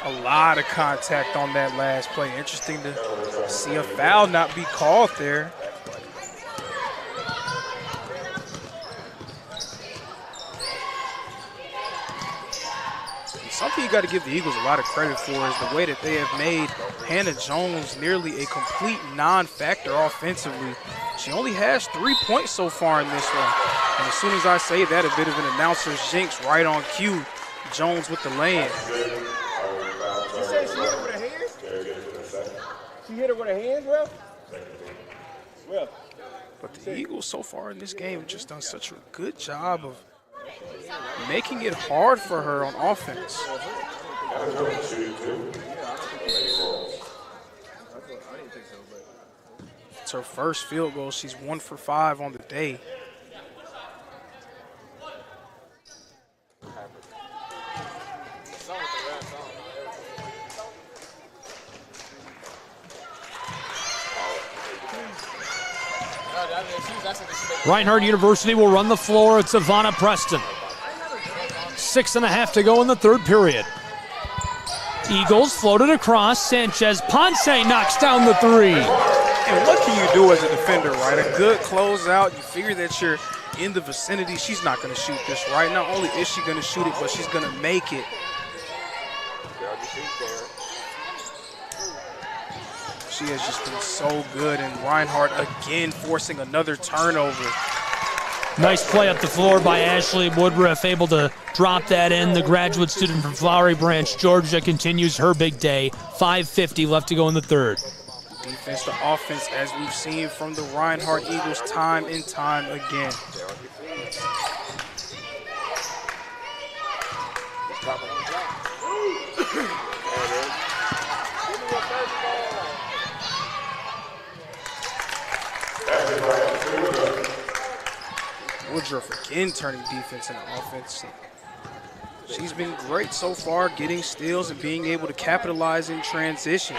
A lot of contact on that last play. Interesting to see a foul not be called there. Something you got to give the Eagles a lot of credit for is the way that they have made Hannah Jones nearly a complete non-factor offensively. She only has 3 points so far in this one. And as soon as I say that, a bit of an announcer's jinx right on cue. Jones with the lay-in. She said she hit her with her hands? She hit her with her hands, Ref? Well. But the Eagles so far in this game have just done such a good job of making it hard for her on offense. It's her first field goal. She's 1 for 5 on the day. Reinhardt University will run the floor. It's Ivana Preston. 6.5 to go in the third period. Eagles floated across. Sanchez Ponce knocks down the three. And what can you do as a defender, right? A good closeout. You figure that you're in the vicinity. She's not going to shoot this, right? Not only is she going to shoot it, but she's going to make it. She has just been so good, and Reinhardt again forcing another turnover. Nice play up the floor by Ashley Woodruff, able to drop that in. The graduate student from Flowery Branch, Georgia, continues her big day. 5:50 left to go in the third. Defense to offense, as we've seen from the Reinhardt Eagles time and time again. Woodruff again turning defense into offense. She's been great so far, getting steals and being able to capitalize in transition.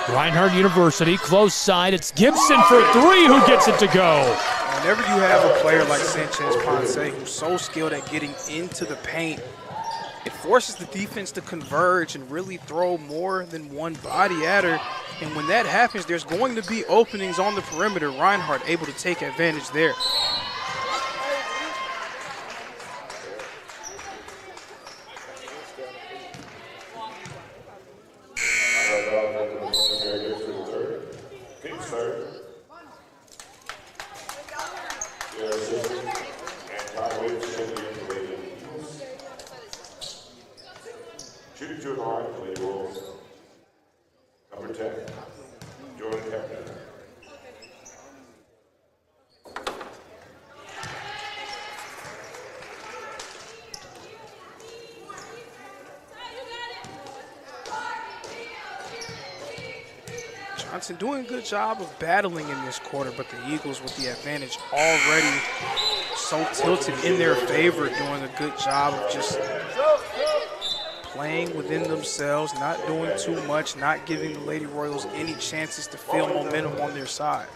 Reinhardt University, close side. It's Gibson for three who gets it to go. Whenever you have a player like Sanchez Ponce who's so skilled at getting into the paint, it forces the defense to converge and really throw more than one body at her. And when that happens, there's going to be openings on the perimeter. Reinhardt able to take advantage there. Shooting too hard, play the Wolves. Number 10, Jordan Kepner. Johnson doing a good job of battling in this quarter, but the Eagles with the advantage already so tilted in their favor, doing a good job of just playing within themselves, not doing too much, not giving the Lady Royals any chances to feel momentum on their side.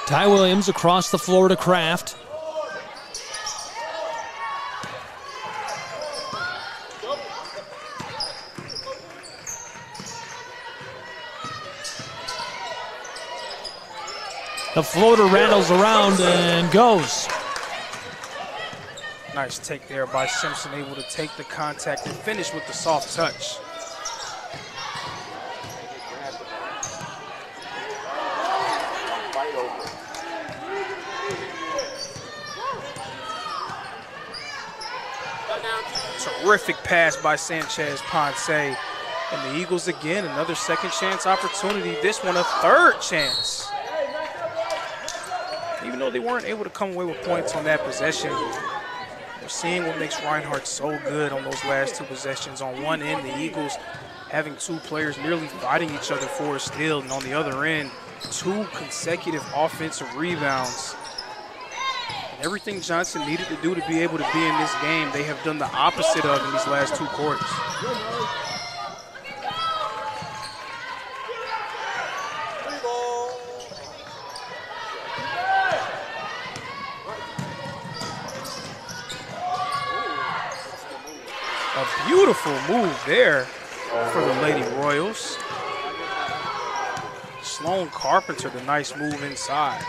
Ty Williams across the floor to Kraft. The floater rattles around and goes. Nice take there by Simpson, able to take the contact and finish with the soft touch. Terrific pass by Sanchez Ponce. And the Eagles again, another second chance opportunity. This one a third chance. Even though they weren't able to come away with points on that possession, we're seeing what makes Reinhardt so good on those last two possessions. On one end, the Eagles having two players nearly fighting each other for a steal, and on the other end, two consecutive offensive rebounds. And everything Johnson needed to do to be able to be in this game, they have done the opposite of in these last two quarters. A beautiful move there for the Lady Royals. Sloan Carpenter, the nice move inside.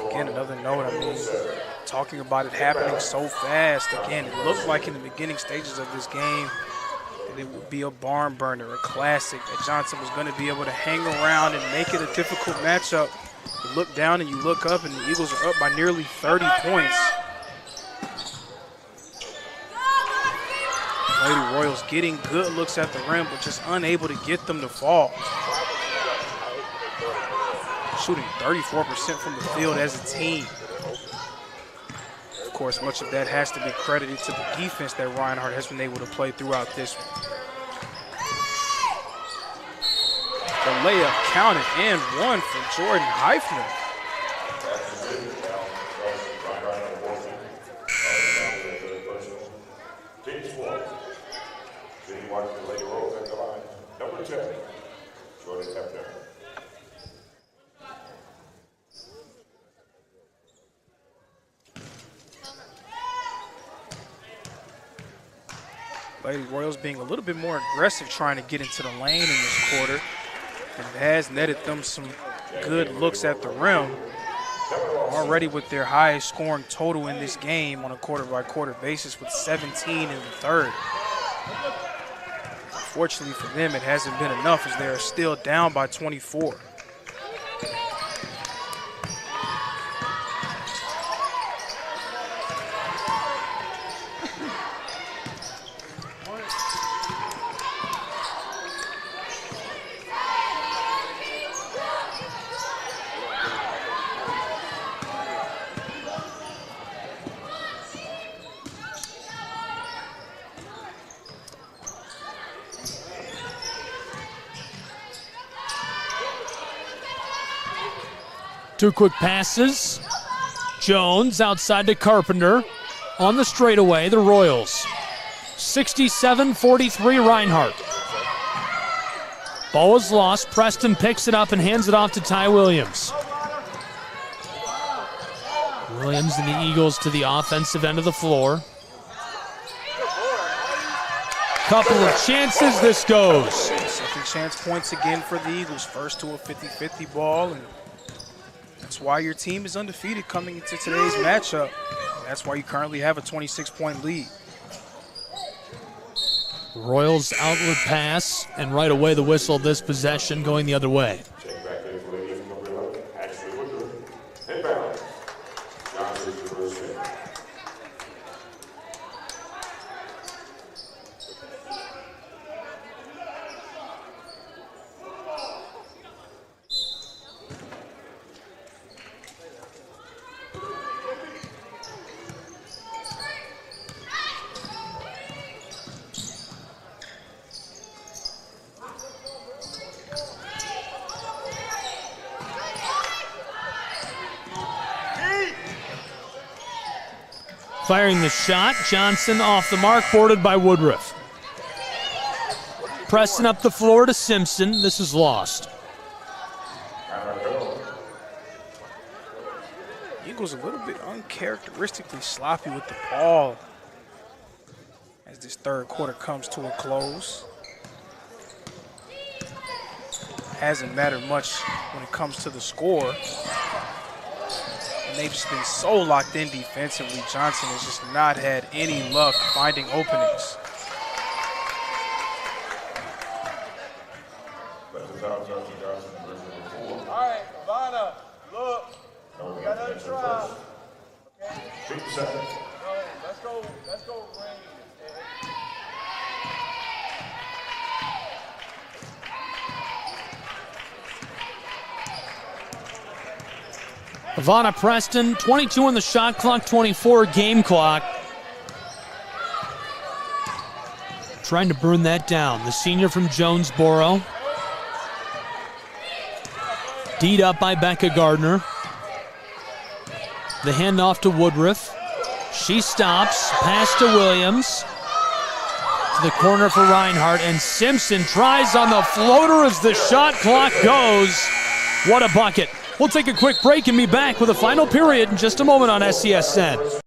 Again, another note, I mean, talking about it happening so fast. Again, it looked like in the beginning stages of this game that it would be a barn burner, a classic, that Johnson was going to be able to hang around and make it a difficult matchup. You look down and you look up and the Eagles are up by nearly 30 points. Lady Royals getting good looks at the rim, but just unable to get them to fall. Shooting 34% from the field as a team. Of course, much of that has to be credited to the defense that Reinhardt has been able to play throughout this one. The layup counted and one for Jordan Heifner. Number 10, Jordan Heifner. Lady Royals being a little bit more aggressive trying to get into the lane in this quarter. And it has netted them some good looks at the rim. Already with their highest scoring total in this game on a quarter-by-quarter basis with 17 in the third. Unfortunately for them, it hasn't been enough as they are still down by 24. Two quick passes. Jones outside to Carpenter. On the straightaway, the Royals. 67-43 Reinhardt. Ball is lost. Preston picks it up and hands it off to Ty Williams. Williams and the Eagles to the offensive end of the floor. Couple of chances, this goes. Second chance points again for the Eagles. First to a 50-50 ball, and that's why your team is undefeated coming into today's matchup. And that's why you currently have a 26-point lead. Royals outlet pass, and right away the whistle this possession going the other way. Firing the shot. Johnson off the mark, boarded by Woodruff. Preston up the floor to Simpson. This is lost. Eagles a little bit uncharacteristically sloppy with the ball as this third quarter comes to a close. Hasn't mattered much when it comes to the score. And they've just been so locked in defensively. Johnson has just not had any luck finding openings. All right, Ivana, look. We got another try. Okay. 50 seconds. No, let's go, Rain. Ivana Preston, 22 on the shot clock, 24 game clock. Trying to burn that down. The senior from Jonesboro. D'd up by Becca Gardner. The handoff to Woodruff. She stops. Pass to Williams. To the corner for Reinhardt. And Simpson tries on the floater as the shot clock goes. What a bucket. We'll take a quick break and be back with a final period in just a moment on SCSN.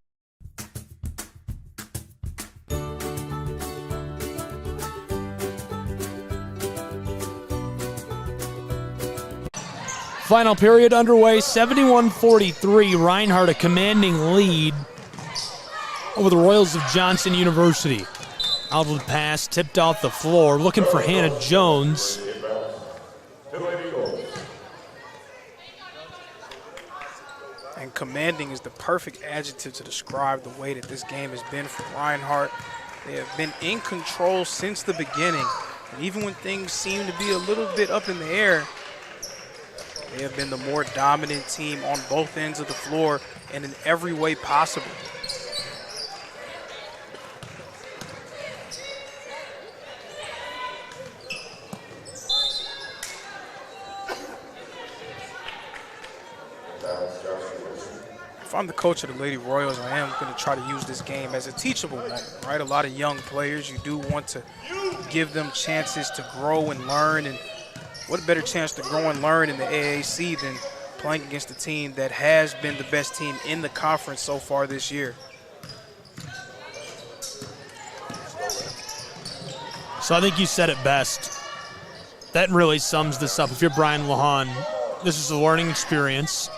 Final period underway, 71-43. Reinhardt a commanding lead over the Royals of Johnson University. Outward pass tipped off the floor, looking for Hannah Jones. And commanding is the perfect adjective to describe the way that this game has been for Reinhardt. They have been in control since the beginning. And even when things seem to be a little bit up in the air, they have been the more dominant team on both ends of the floor and in every way possible. If I'm the coach of the Lady Royals, I am going to try to use this game as a teachable moment, right? A lot of young players, you do want to give them chances to grow and learn, and what a better chance to grow and learn in the AAC than playing against a team that has been the best team in the conference so far this year. So I think you said it best. That really sums this up. If you're Brian Lahan, this is a learning experience.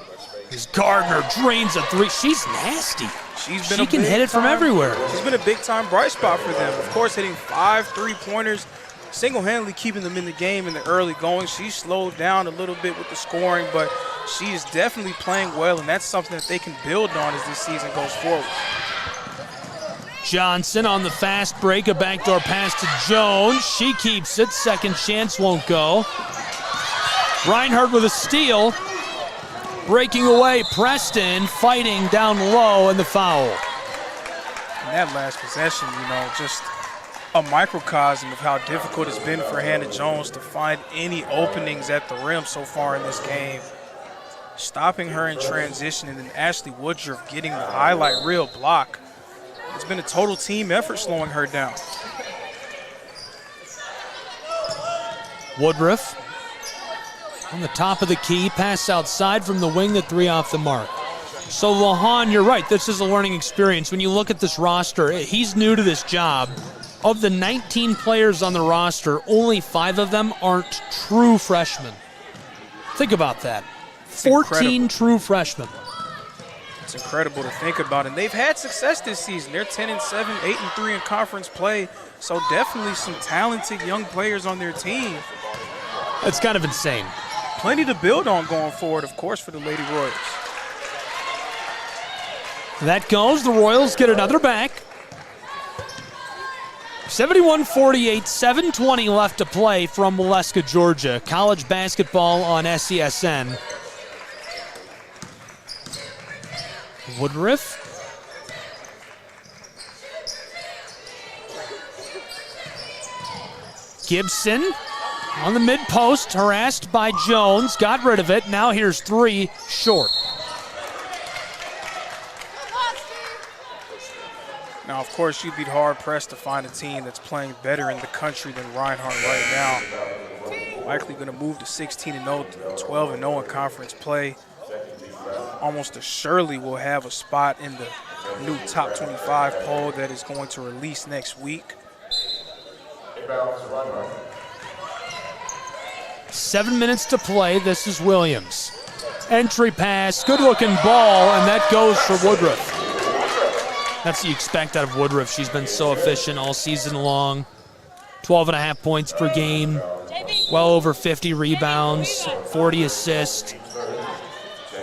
As Gardner drains a three. She's nasty. She can hit it from everywhere. She's been a big-time bright spot for them. Of course, hitting 5 3-pointers, single-handedly keeping them in the game in the early going. She slowed down a little bit with the scoring, but she is definitely playing well, and that's something that they can build on as this season goes forward. Johnson on the fast break, a backdoor pass to Jones. She keeps it. Second chance won't go. Reinhardt with a steal. Breaking away, Preston fighting down low, and the foul. And that last possession, just a microcosm of how difficult it's been for Hannah Jones to find any openings at the rim so far in this game. Stopping her in transition, and then Ashley Woodruff getting the highlight reel block. It's been a total team effort slowing her down. Woodruff on the top of the key, pass outside from the wing, the three off the mark. So Lahan, you're right, this is a learning experience. When you look at this roster, he's new to this job. Of the 19 players on the roster, only 5 of them aren't true freshmen. Think about that. It's 14 incredible. True freshmen. It's incredible to think about, and they've had success this season. They're 10-7, 8-3 in conference play, so definitely some talented young players on their team. It's kind of insane. Plenty to build on going forward, of course, for the Lady Royals. That goes. The Royals get another back. 71-48, 7:20 left to play from Waleska, Georgia. College basketball on SCSN. Woodruff. Gibson on the mid-post, harassed by Jones. Got rid of it. Now here's 3 short. of course, you'd be hard-pressed to find a team that's playing better in the country than Reinhardt right now. Likely going to move to 16-0, 12-0 in conference play. Almost assuredly will have a spot in the new top 25 poll that is going to release next week. 7 minutes to play. This is Williams. Entry pass, good-looking ball, and that goes for Woodruff. That's what you expect out of Woodruff. She's been so efficient all season long. 12.5 points per game, well over 50 rebounds, 40 assists.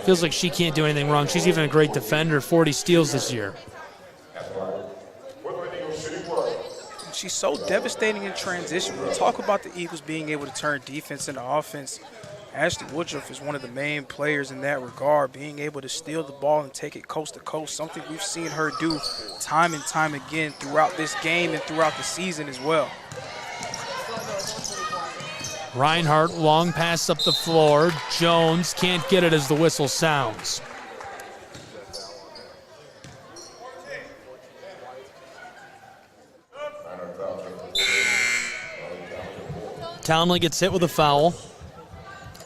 Feels like she can't do anything wrong. She's even a great defender, 40 steals this year. She's so devastating in transition. When we talk about the Eagles being able to turn defense into offense, Ashley Woodruff is one of the main players in that regard, being able to steal the ball and take it coast to coast, something we've seen her do time and time again throughout this game and throughout the season as well. Reinhardt, long pass up the floor. Jones can't get it as the whistle sounds. Townley gets hit with a foul.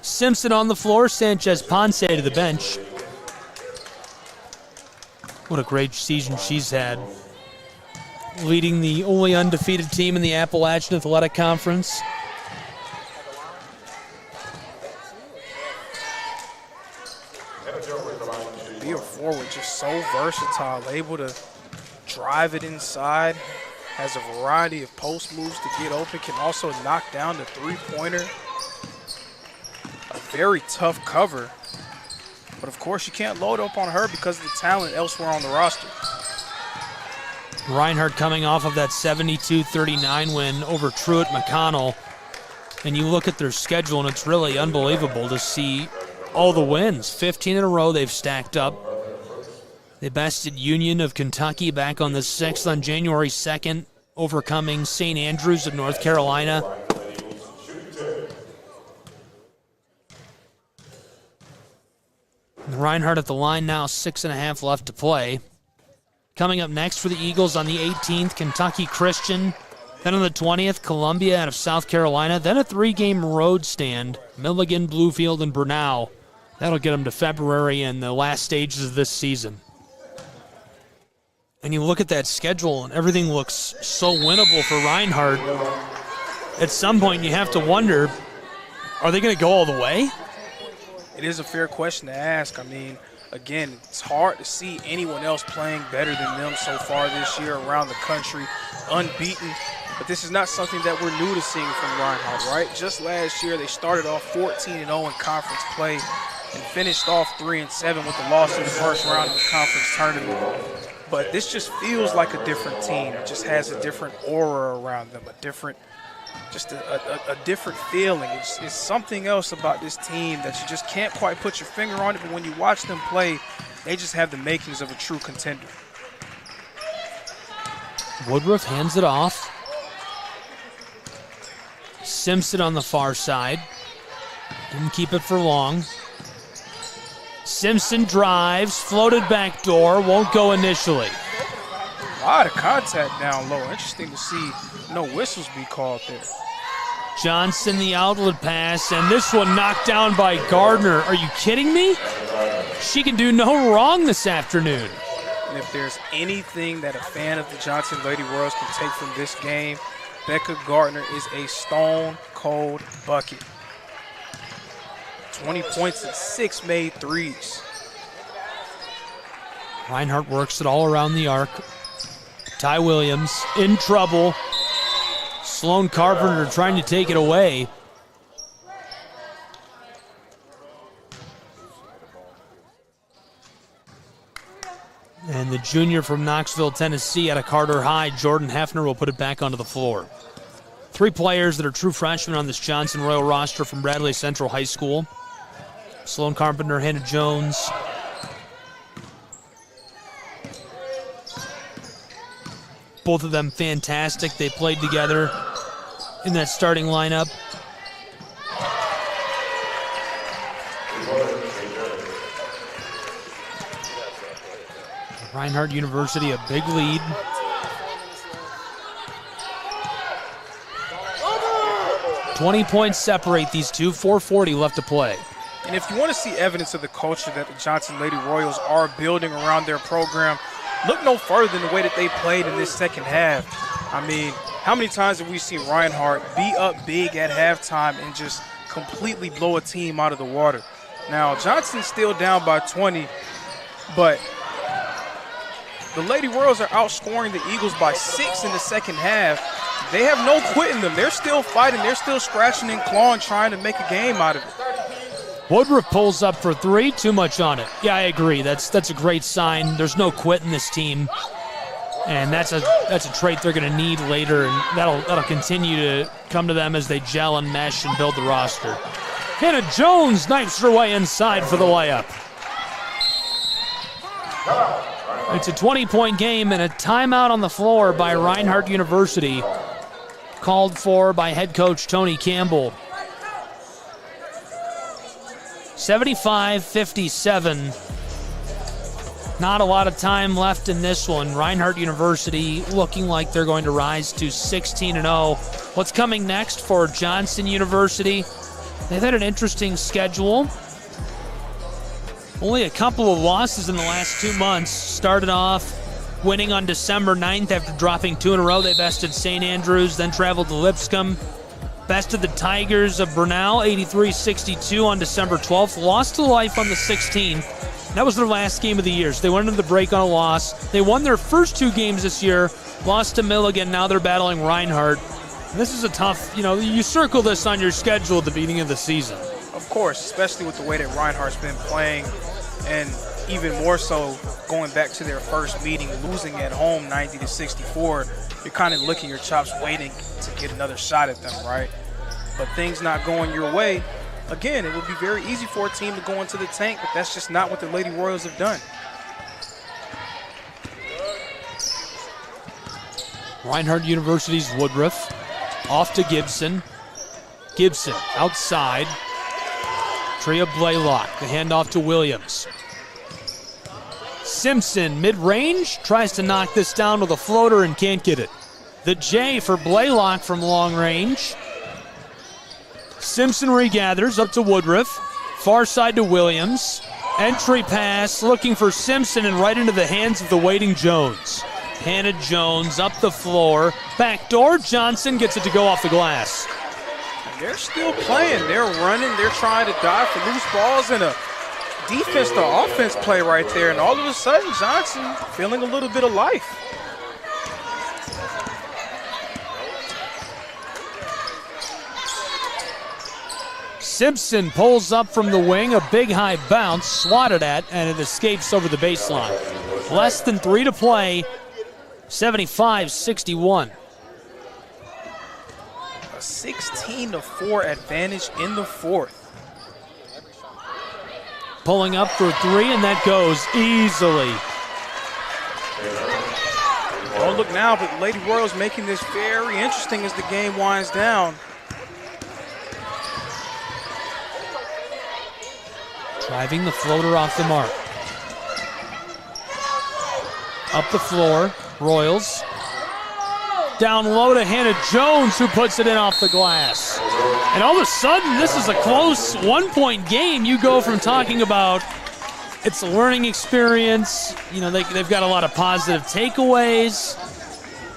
Simpson on the floor, Sanchez Ponce to the bench. What a great season she's had. Leading the only undefeated team in the Appalachian Athletic Conference. Be a forward, just so versatile, able to drive it inside, has a variety of post moves to get open, can also knock down the three-pointer. A very tough cover, but of course you can't load up on her because of the talent elsewhere on the roster. Reinhardt coming off of that 72-39 win over Truett McConnell. And you look at their schedule, and it's really unbelievable to see all the wins. 15 in a row they've stacked up. They bested Union of Kentucky back on the 6th on January 2nd, overcoming St. Andrews of North Carolina. Reinhardt at the line now, 6.5 left to play. Coming up next for the Eagles on the 18th, Kentucky Christian. Then on the 20th, Columbia out of South Carolina. Then a 3-game road stand, Milligan, Bluefield, and Bernal. That'll get them to February and the last stages of this season. And you look at that schedule, and everything looks so winnable for Reinhardt. At some point, you have to wonder, are they going to go all the way? It is a fair question to ask. I mean, again, it's hard to see anyone else playing better than them so far this year around the country, unbeaten. But this is not something that we're new to seeing from Reinhardt, right? Just last year, they started off 14-0 in conference play and finished off 3-7 with the loss in the first round of the conference tournament. But this just feels like a different team. It just has a different aura around them, a different feeling. It's something else about this team that you just can't quite put your finger on it, but when you watch them play, they just have the makings of a true contender. Woodruff hands it off. Simpson on the far side. Didn't keep it for long. Simpson drives, floated back door, won't go initially. A lot of contact down low. Interesting to see no whistles be called there. Johnson, the outlet pass, and this one knocked down by Gardner. Are you kidding me? She can do no wrong this afternoon. And if there's anything that a fan of the Johnson Lady Royals can take from this game, Becca Gardner is a stone-cold bucket. 20 points and 6 made threes. Reinhardt works it all around the arc. Ty Williams in trouble. Sloan Carpenter trying to take it away. And the junior from Knoxville, Tennessee, out of Carter High, Jordan Hefner, will put it back onto the floor. 3 players that are true freshmen on this Johnson Royal roster from Bradley Central High School. Sloan Carpenter, Hannah Jones. Both of them fantastic. They played together in that starting lineup. Reinhardt University, a big lead, 20 points separate these two, 4:40 left to play. And if you want to see evidence of the culture that the Johnson Lady Royals are building around their program, look no further than the way that they played in this second half. I mean, how many times have we seen Reinhardt be up big at halftime and just completely blow a team out of the water? Now, Johnson's still down by 20, but the Lady Royals are outscoring the Eagles by 6 in the second half. They have no quit in them. They're still fighting. They're still scratching and clawing, trying to make a game out of it. Woodruff pulls up for three, too much on it. Yeah, I agree. That's a great sign. There's no quit in this team, and that's a trait they're going to need later, and that'll continue to come to them as they gel and mesh and build the roster. Hannah Jones knifes her way inside for the layup. It's a 20-point game and a timeout on the floor by Reinhardt University, called for by head coach Tony Campbell. 75-57. Not a lot of time left in this one. Reinhardt University looking like they're going to rise to 16-0. What's coming next for Johnson University? They've had an interesting schedule. Only a couple of losses in the last 2 months. Started off winning on December 9th after dropping 2 in a row. They bested St. Andrews, then traveled to Lipscomb. Bested the Tigers of Bernal, 83-62 on December 12th. Lost to Life on the 16th. That was their last game of the year, so they went into the break on a loss. They won their first 2 games this year, lost to Milligan. Now they're battling Reinhardt. And this is a tough, you circle this on your schedule at the beginning of the season. Of course, especially with the way that Reinhardt's been playing, and even more so going back to their first meeting, losing at home 90-64. You're kind of licking your chops waiting to get another shot at them, right? But things not going your way, again, it would be very easy for a team to go into the tank, but that's just not what the Lady Royals have done. Reinhardt University's Woodruff off to Gibson. Gibson outside. Tria Blaylock, the handoff to Williams. Simpson, mid-range, tries to knock this down with a floater and can't get it. The J for Blaylock from long range. Simpson regathers up to Woodruff. Far side to Williams. Entry pass, looking for Simpson and right into the hands of the waiting Jones. Hannah Jones up the floor. Backdoor, Johnson gets it to go off the glass. They're still playing. They're running. They're trying to dive for loose balls and a defense to offense play right there. And all of a sudden, Johnson feeling a little bit of life. Simpson pulls up from the wing, a big high bounce, swatted at, and it escapes over the baseline. Less than 3 to play, 75-61. A 16-4 advantage in the fourth. Pulling up for 3, and that goes easily. Don't look now, but Lady Royals making this very interesting as the game winds down. Driving the floater off the mark. Up the floor, Royals. Down low to Hannah Jones, who puts it in off the glass. And all of a sudden, this is a close one-point game. You go from talking about it's a learning experience. They've got a lot of positive takeaways.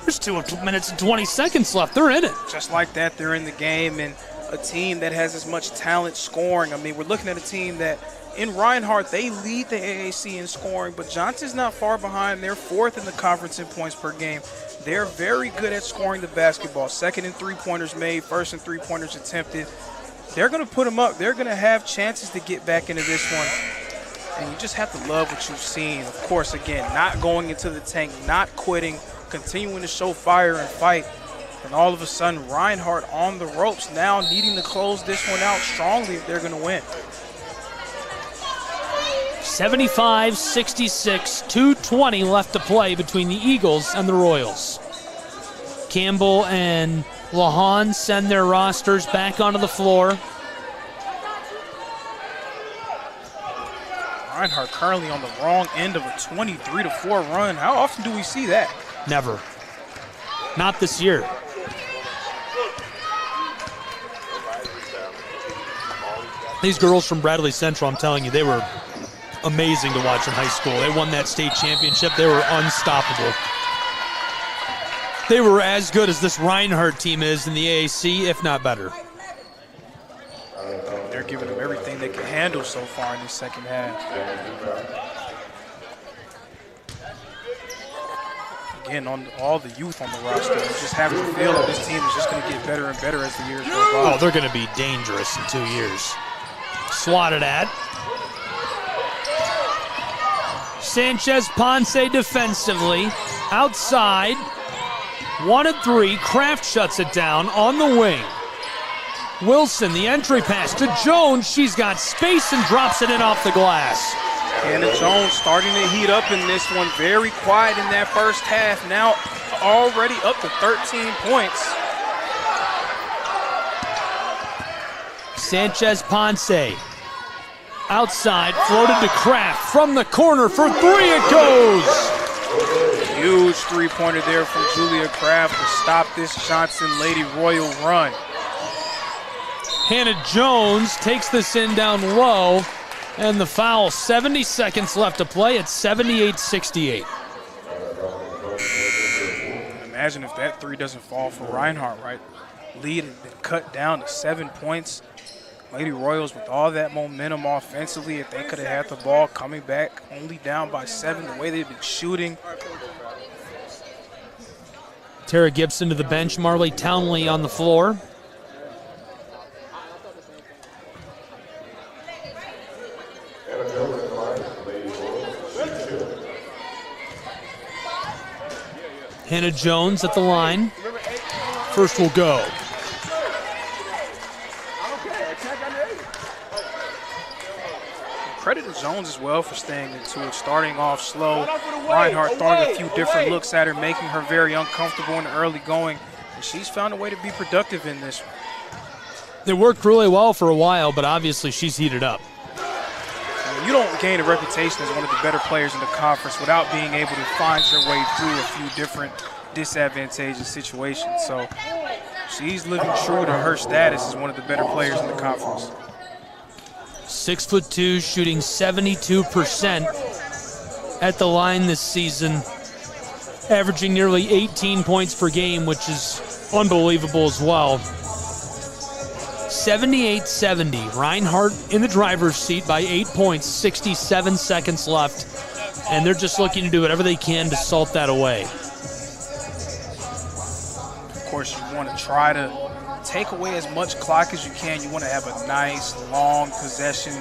There's 2 minutes and 20 seconds left. They're in it. Just like that, they're in the game, and a team that has as much talent scoring. I mean, we're looking at a team that in Reinhardt, they lead the AAC in scoring, but Johnson's not far behind. They're 4th in the conference in points per game. They're very good at scoring the basketball. 2nd in three-pointers made, 1st in three-pointers attempted. They're going to put them up. They're going to have chances to get back into this one. And you just have to love what you've seen. Of course, again, not going into the tank, not quitting, continuing to show fire and fight. And all of a sudden, Reinhardt on the ropes, now needing to close this one out strongly if they're going to win. 75-66, 2:20 left to play between the Eagles and the Royals. Campbell and Lahan send their rosters back onto the floor. Reinhardt currently on the wrong end of a 23-4 run. How often do we see that? Never. Not this year. These girls from Bradley Central, I'm telling you, they were amazing to watch in high school. They won that state championship. They were unstoppable. They were as good as this Reinhardt team is in the AAC, if not better. They're giving them everything they can handle so far in the second half. Again, on all the youth on the roster, you just have to feel that this team is just going to get better and better as the years go by. Oh, they're going to be dangerous in 2 years. Swatted at. Sanchez Ponce defensively. Outside. 1 and 3. Kraft shuts it down on the wing. Wilson, the entry pass to Jones. She's got space and drops it in off the glass. Hannah Jones starting to heat up in this one. Very quiet in that first half. Now already up to 13 points. Sanchez Ponce. Outside, floated to Kraft. From the corner for 3 it goes. Huge three-pointer there from Julia Kraft to stop this Johnson Lady Royal run. Hannah Jones takes this in down low. And the foul, 70 seconds left to play at 78-68. Imagine if that three doesn't fall for Reinhardt, right? Lead had been cut down to 7 points. Lady Royals with all that momentum offensively, if they could have had the ball coming back only down by 7, the way they've been shooting. Tara Gibson to the bench, Marley Townley on the floor. Hannah Jones at the line. First will go. Credit to Jones as well for staying into it, starting off slow. Reinhardt throwing a few different looks at her, making her very uncomfortable in the early going. And she's found a way to be productive in this one. They worked really well for a while, but obviously she's heated up. You don't gain a reputation as one of the better players in the conference without being able to find your way through a few different disadvantageous situations. So she's living true to her status as one of the better players in the conference. 6'2", shooting 72% at the line this season, averaging nearly 18 points per game, which is unbelievable as well. 78-70, Reinhardt in the driver's seat by 8 points, 67 seconds left, and they're just looking to do whatever they can to salt that away. Of course, you want to try to take away as much clock as you can. You want to have a nice, long possession,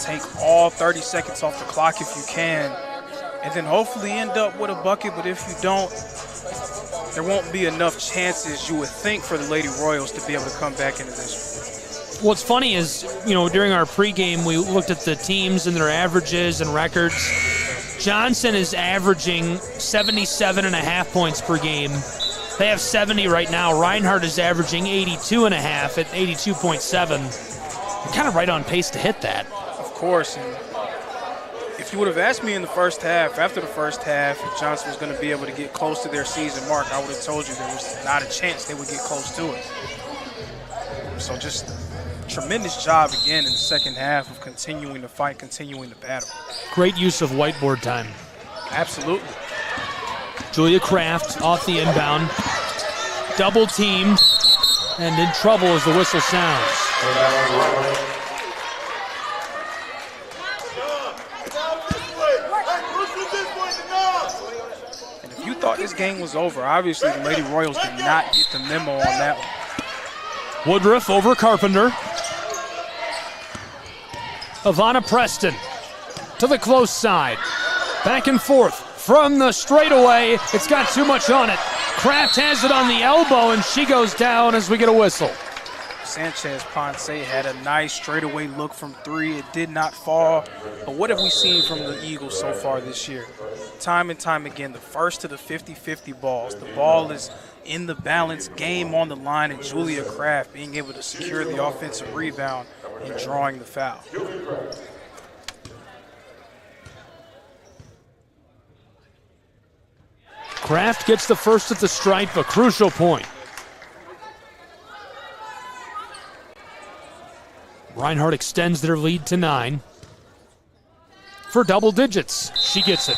take all 30 seconds off the clock if you can, and then hopefully end up with a bucket, but if you don't, there won't be enough chances, you would think, for the Lady Royals to be able to come back into this one. What's funny is, during our pregame, we looked at the teams and their averages and records. Johnson is averaging 77.5 points per game. They have 70 right now. Reinhardt is averaging 82.5 at 82.7. They're kind of right on pace to hit that. Of course. And if you would have asked me in the first half, after the first half, if Johnson was going to be able to get close to their season mark, I would have told you there was not a chance they would get close to it. So just tremendous job again in the second half of continuing to fight, continuing to battle. Great use of whiteboard time. Absolutely. Julia Kraft off the inbound. Double teamed and in trouble as the whistle sounds. And if you thought this game was over, obviously the Lady Royals did not get the memo on that one. Woodruff over Carpenter. Ivana Preston to the close side. Back and forth from the straightaway. It's got too much on it. Kraft has it on the elbow, and she goes down as we get a whistle. Sanchez Ponce had a nice straightaway look from 3. It did not fall. But what have we seen from the Eagles so far this year? Time and time again, the first to the 50-50 balls. The ball is in the balance, game on the line, and Julia Kraft being able to secure the offensive rebound and drawing the foul. Kraft gets the first at the stripe, a crucial point. Reinhardt extends their lead to 9 for double digits. She gets it.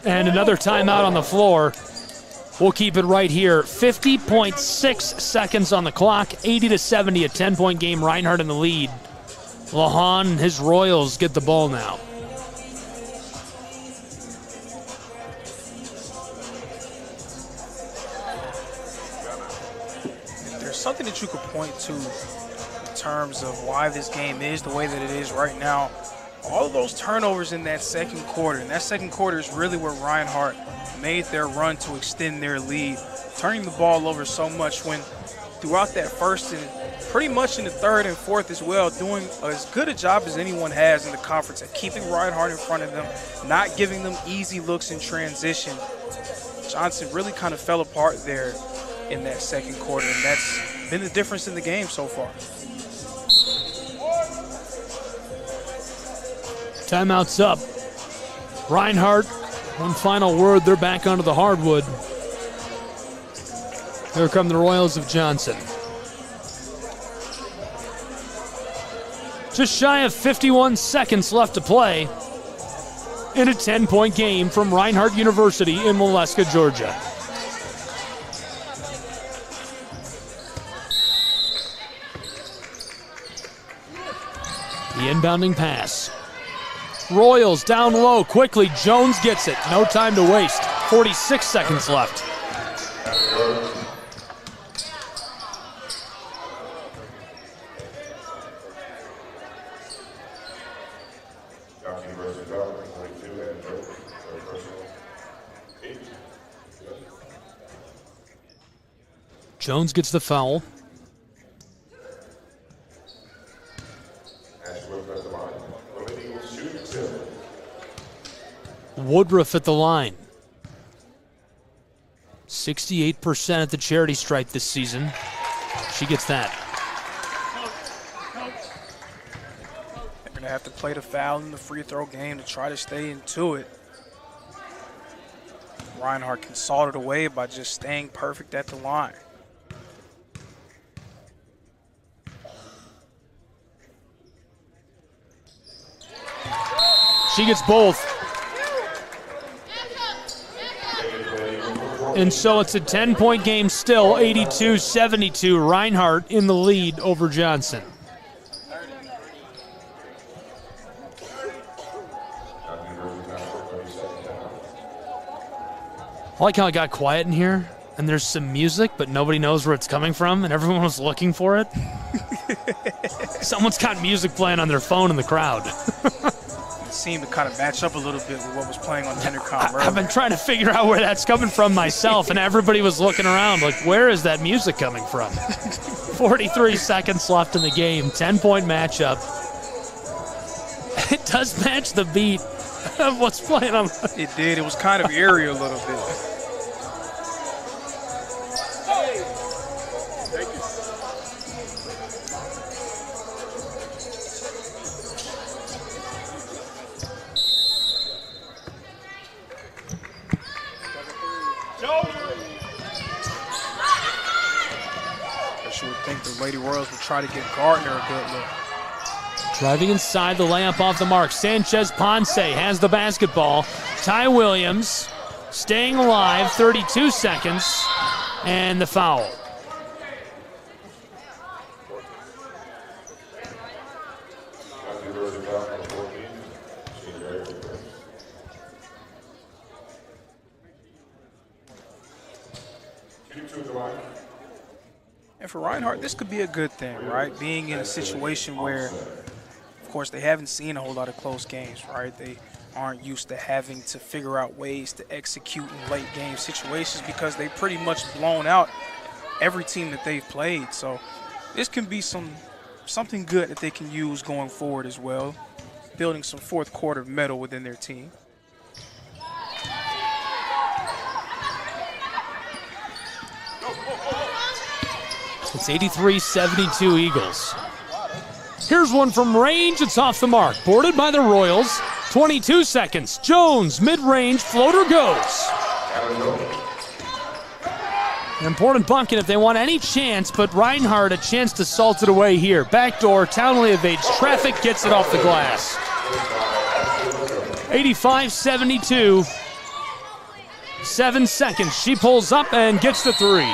And another timeout on the floor. We'll keep it right here. 50.6 seconds on the clock. 80-70, a 10-point game. Reinhardt in the lead. Lahan and his Royals get the ball now. If there's something that you could point to in terms of why this game is the way that it is right now, all of those turnovers in that second quarter, and that second quarter is really where Reinhardt made their run to extend their lead, turning the ball over so much when throughout that first and pretty much in the third and fourth as well, doing as good a job as anyone has in the conference at keeping Reinhardt in front of them, not giving them easy looks in transition. Johnson really kind of fell apart there in that second quarter, and that's been the difference in the game so far. Timeout's up. Reinhardt, one final word, they're back onto the hardwood. Here come the Royals of Johnson. Just shy of 51 seconds left to play in a 10-point game from Reinhardt University in Molesca, Georgia. The inbounding pass. Royals down low quickly. Jones gets it. No time to waste. 46 seconds left. Jones gets the foul. Woodruff at the line. 68% at the charity stripe this season. She gets that. They're going to have to play the foul in the free throw game to try to stay into it. Reinhardt can salt it away by just staying perfect at the line. She gets both. And so it's a 10-point game still, 82-72. Reinhardt in the lead over Johnson. I like how it got quiet in here, and there's some music, but nobody knows where it's coming from, and everyone was looking for it. Someone's got music playing on their phone in the crowd. Seemed to kind of match up a little bit with what was playing on the intercom earlier. I've been trying to figure out where that's coming from myself, and everybody was looking around like, where is that music coming from? 43 seconds left in the game, 10-point matchup. It does match the beat of what's playing on. It did. It was kind of eerie a little bit. Lady Royals will try to give Gardner a good look. Driving inside, the layup off the mark. Sanchez Ponce has the basketball. Ty Williams staying alive, 32 seconds, and the foul. And for Reinhardt, this could be a good thing, right? Being in a situation where, of course, they haven't seen a whole lot of close games, right? They aren't used to having to figure out ways to execute in late game situations because they've pretty much blown out every team that they've played. So this can be something good that they can use going forward as well, building some fourth quarter mettle within their team. It's 83-72 Eagles. Here's one from range. It's off the mark. Boarded by the Royals. 22 seconds. Jones, mid-range, floater goes. An important bucket if they want any chance, but Reinhardt a chance to salt it away here. Backdoor, Townley evades traffic, gets it off the glass. 85-72. 7 seconds. She pulls up and gets the three.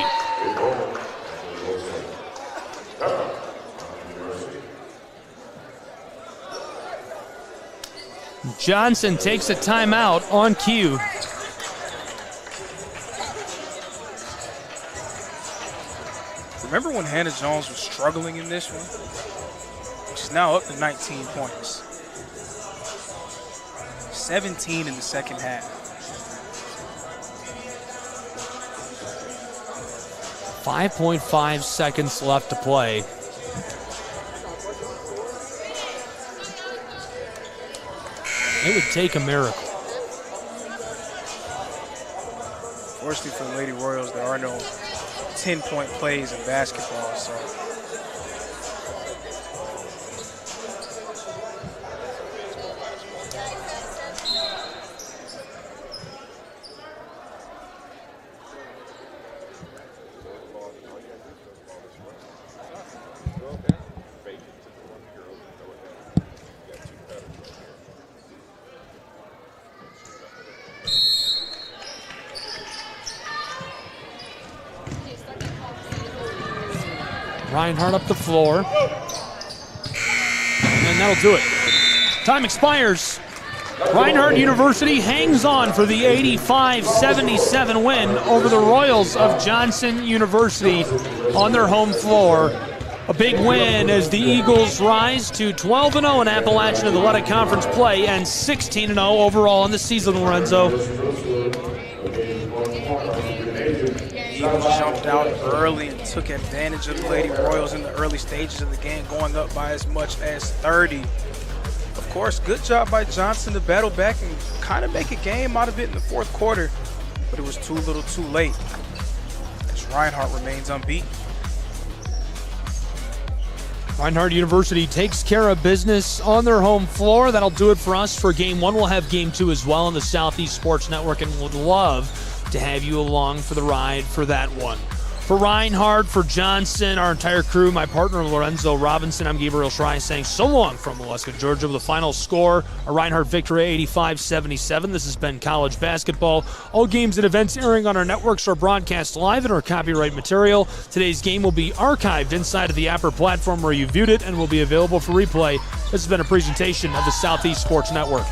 Johnson takes a timeout on cue. Remember when Hannah Jones was struggling in this one? She's now up to 19 points. 17 in the second half. 5.5 seconds left to play. It would take a miracle. Fortunately for the Lady Royals, there are no 10-point plays in basketball, so. Reinhardt up the floor. And that'll do it. Time expires. Reinhardt University hangs on for the 85-77 win over the Royals of Johnson University on their home floor. A big win as the Eagles rise to 12-0 in Appalachian Athletic Conference play and 16-0 overall in the season, Lorenzo. Eagles jumped out early and took advantage of the Lady Royals in the early stages of the game, going up by as much as 30. Of course, good job by Johnson to battle back and kind of make a game out of it in the fourth quarter, but it was too little too late as Reinhardt remains unbeaten. Reinhardt University takes care of business on their home floor. That'll do it for us for Game 1. We'll have Game 2 as well on the Southeast Sports Network and would love to have you along for the ride for that one. For Reinhardt, for Johnson, our entire crew, my partner Lorenzo Robinson, I'm Gabriel Schrei saying so long from Molesca, Georgia, with the final score, a Reinhardt victory 85-77. This has been college basketball. All games and events airing on our networks are broadcast live and are copyright material. Today's game will be archived inside of the Apper platform where you viewed it and will be available for replay. This has been a presentation of the Southeast Sports Network.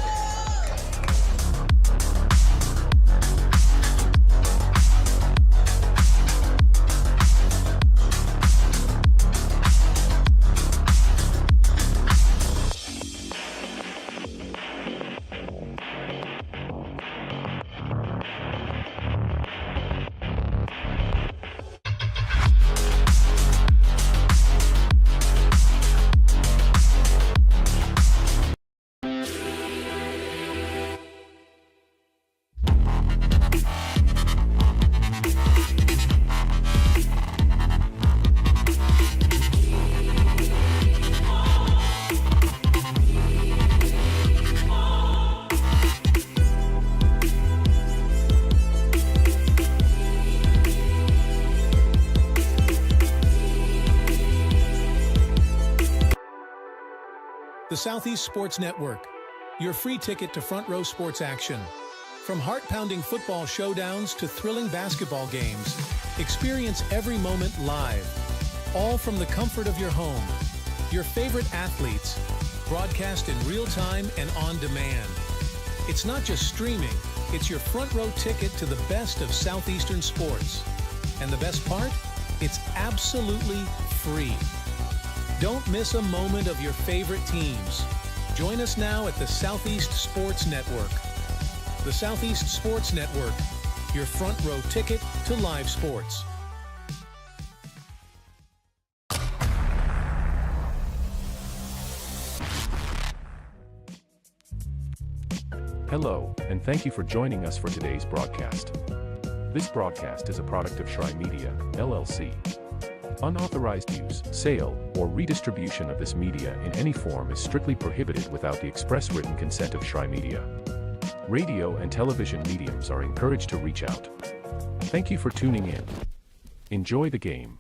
The Southeast Sports Network, your free ticket to front row sports action. From heart-pounding football showdowns to thrilling basketball games, experience every moment live, all from the comfort of your home. Your favorite athletes, broadcast in real time and on demand. It's not just streaming, it's your front row ticket to the best of Southeastern sports. And the best part? It's absolutely free. Don't miss a moment of your favorite teams. Join us now at the Southeast Sports Network. The Southeast Sports Network, your front row ticket to live sports. Hello, and thank you for joining us for today's broadcast. This broadcast is a product of Schrei Media, LLC. Unauthorized use, sale, or redistribution of this media in any form is strictly prohibited without the express written consent of Schrei Media. Radio and television mediums are encouraged to reach out. Thank you for tuning in. Enjoy the game.